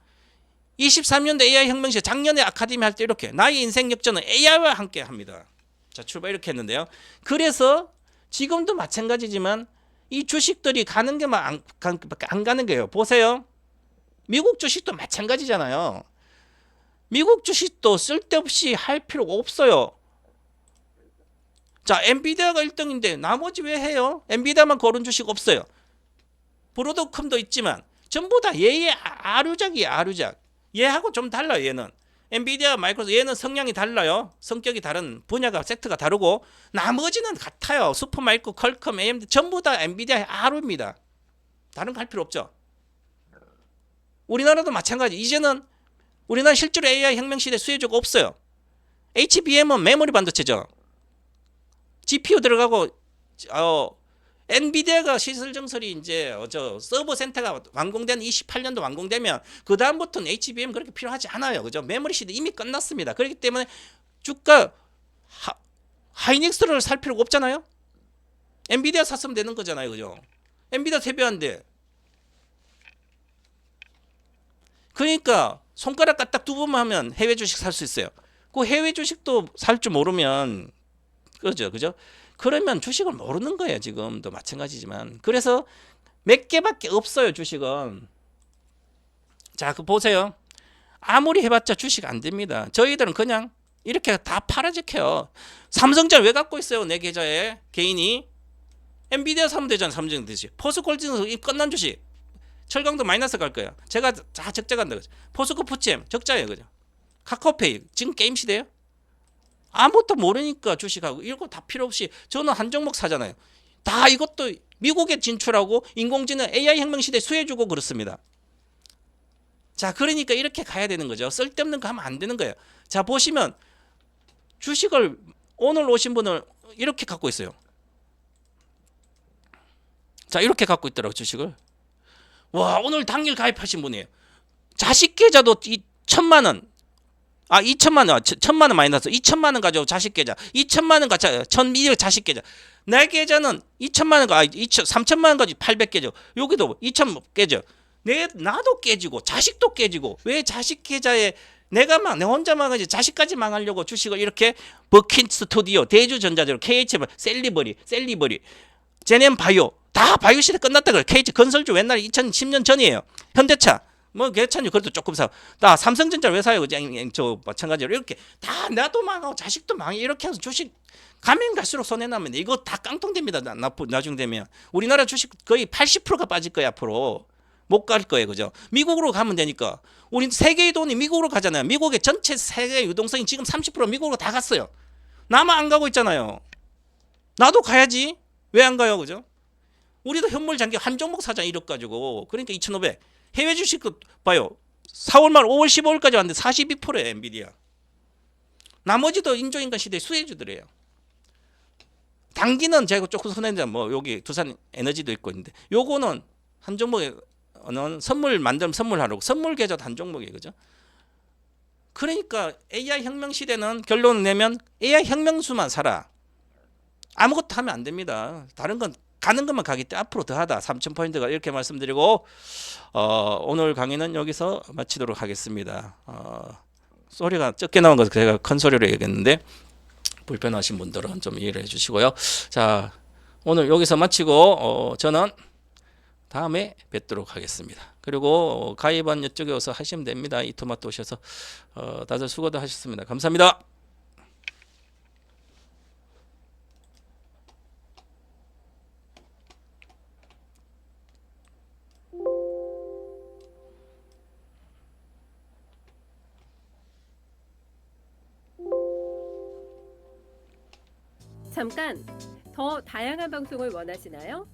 23년도 AI 혁명 시대 작년에 아카데미 할 때 이렇게 나의 인생 역전은 AI와 함께 합니다. 자, 출발 이렇게 했는데요. 그래서 지금도 마찬가지지만 이 주식들이 가는 게만 안 가는 거예요. 보세요. 미국 주식도 마찬가지잖아요. 미국 주식도 쓸데없이 할 필요가 없어요. 자, 엔비디아가 1등인데 나머지 왜 해요? 엔비디아만 고른 주식 없어요. 브로드컴도 있지만 전부 다 얘의 아류작이에요. 아류작. 얘하고 좀 달라요. 얘는. 엔비디아, 마이크로소프트 얘는 성향이 달라요. 성격이 다른 분야가 섹터가 다르고 나머지는 같아요. 슈퍼마이크로, 퀄컴, AMD 전부 다 엔비디아의 아류입니다. 다른 거 할 필요 없죠. 우리나라도 마찬가지. 이제는 우리나라 실제로 AI 혁명 시대 수혜주가 없어요. HBM은 메모리 반도체죠. GPU 들어가고 엔비디아가 시설 증설이 이제 서버 센터가 완공된 28년도 완공되면 그 다음부터는 HBM 그렇게 필요하지 않아요. 그죠? 메모리 시대 이미 끝났습니다. 그렇기 때문에 주가 하이닉스를 살 필요가 없잖아요. 엔비디아 샀으면 되는 거잖아요. 그죠? 엔비디아 대비한데. 그러니까 손가락 까딱 두 번만 하면 해외 주식 살 수 있어요. 그 해외 주식도 살 줄 모르면 그죠? 그러면 주식을 모르는 거예요. 지금도 마찬가지지만. 그래서 몇 개밖에 없어요. 주식은. 자, 그 보세요. 아무리 해봤자 주식 안 됩니다. 저희들은 그냥 이렇게 다 팔아적해요. 삼성전자 왜 갖고 있어요? 내 계좌에 개인이. 엔비디아 사면 되잖아. 삼성전자 듯이. 포스코홀딩스 끝난 주식. 철강도 마이너스 갈 거예요. 제가 다 적자 간다. 그죠? 포스코 푸치엠 적자예요. 그죠? 카카오페이 지금 게임 시대예요. 아무것도 모르니까 주식하고 이거 다 필요 없이 저는 한 종목 사잖아요. 다 이것도 미국에 진출하고 인공지능 AI 혁명 시대 수혜주고 그렇습니다. 자, 그러니까 이렇게 가야 되는 거죠. 쓸데없는 거 하면 안 되는 거예요. 자, 보시면 주식을 오늘 오신 분을 이렇게 갖고 있어요. 자, 이렇게 갖고 있더라고요. 주식을. 와, 오늘 당일 가입하신 분이에요. 자식 계좌도 1,000만 원. 2천만 원, 1,000만 원 마이너스 2천만 원 가지고 자식 계좌, 2천만 원 가지고 1,200 자식 계좌. 내 계좌는 2천만 원, 3천만 원 가지고 800 깨져. 여기도 2천 깨져. 나도 깨지고 자식도 깨지고 왜 자식 계좌에 내가 내 혼자만 가지 자식까지 망하려고 주식을 이렇게 버킨 스튜디오, 대주전자재료, KHM, 셀리버리, 제넨바이오 다 바이오 시대 끝났다 그래. KH 건설주 옛날에 2010년 전이에요. 현대차. 뭐 괜찮죠. 그래도 조금 사. 나 삼성전자 왜 사요? 저 마찬가지로 이렇게 다 나도 망하고 자식도 망해 이렇게 해서 주식 가면 갈수록 손해 나면 이거 다 깡통됩니다. 나중 되면 우리나라 주식 거의 80%가 빠질 거야 앞으로. 못 갈 거예요. 그죠? 미국으로 가면 되니까. 우리 세계의 돈이 미국으로 가잖아요. 미국의 전체 세계 유동성이 지금 30% 미국으로 다 갔어요. 나만 안 가고 있잖아요. 나도 가야지. 왜 안 가요? 그죠? 우리도 현물 장기 한 종목 사자 이렇게 가지고 그러니까 2,500. 해외 주식도 봐요. 4월 말 5월 15일까지 왔는데 42%예요. 엔비디아. 나머지도 인조인간 시대의 수혜주들이에요. 당기는 제가 조금 손해인데 뭐 여기 두산 에너지도 있고 있는데 요거는 한 종목에 선물 만들면 선물하라고 선물 계좌도 한 종목이에요. 그죠? 그러니까 AI 혁명 시대는 결론을 내면 AI 혁명수만 사라. 아무것도 하면 안 됩니다. 다른 건 가는 것만 가기 때문에 앞으로 더 하다 3,000포인트가 이렇게 말씀드리고 오늘 강의는 여기서 마치도록 하겠습니다. 소리가 적게 나온 것을 제가 큰 소리로 얘기했는데 불편하신 분들은 좀 이해를 해주시고요. 자, 오늘 여기서 마치고 저는 다음에 뵙도록 하겠습니다. 그리고 가입은 이쪽에 와서 하시면 됩니다. 이토마토 오셔서 다들 수고도 하셨습니다. 감사합니다. 잠깐! 더 다양한 방송을 원하시나요?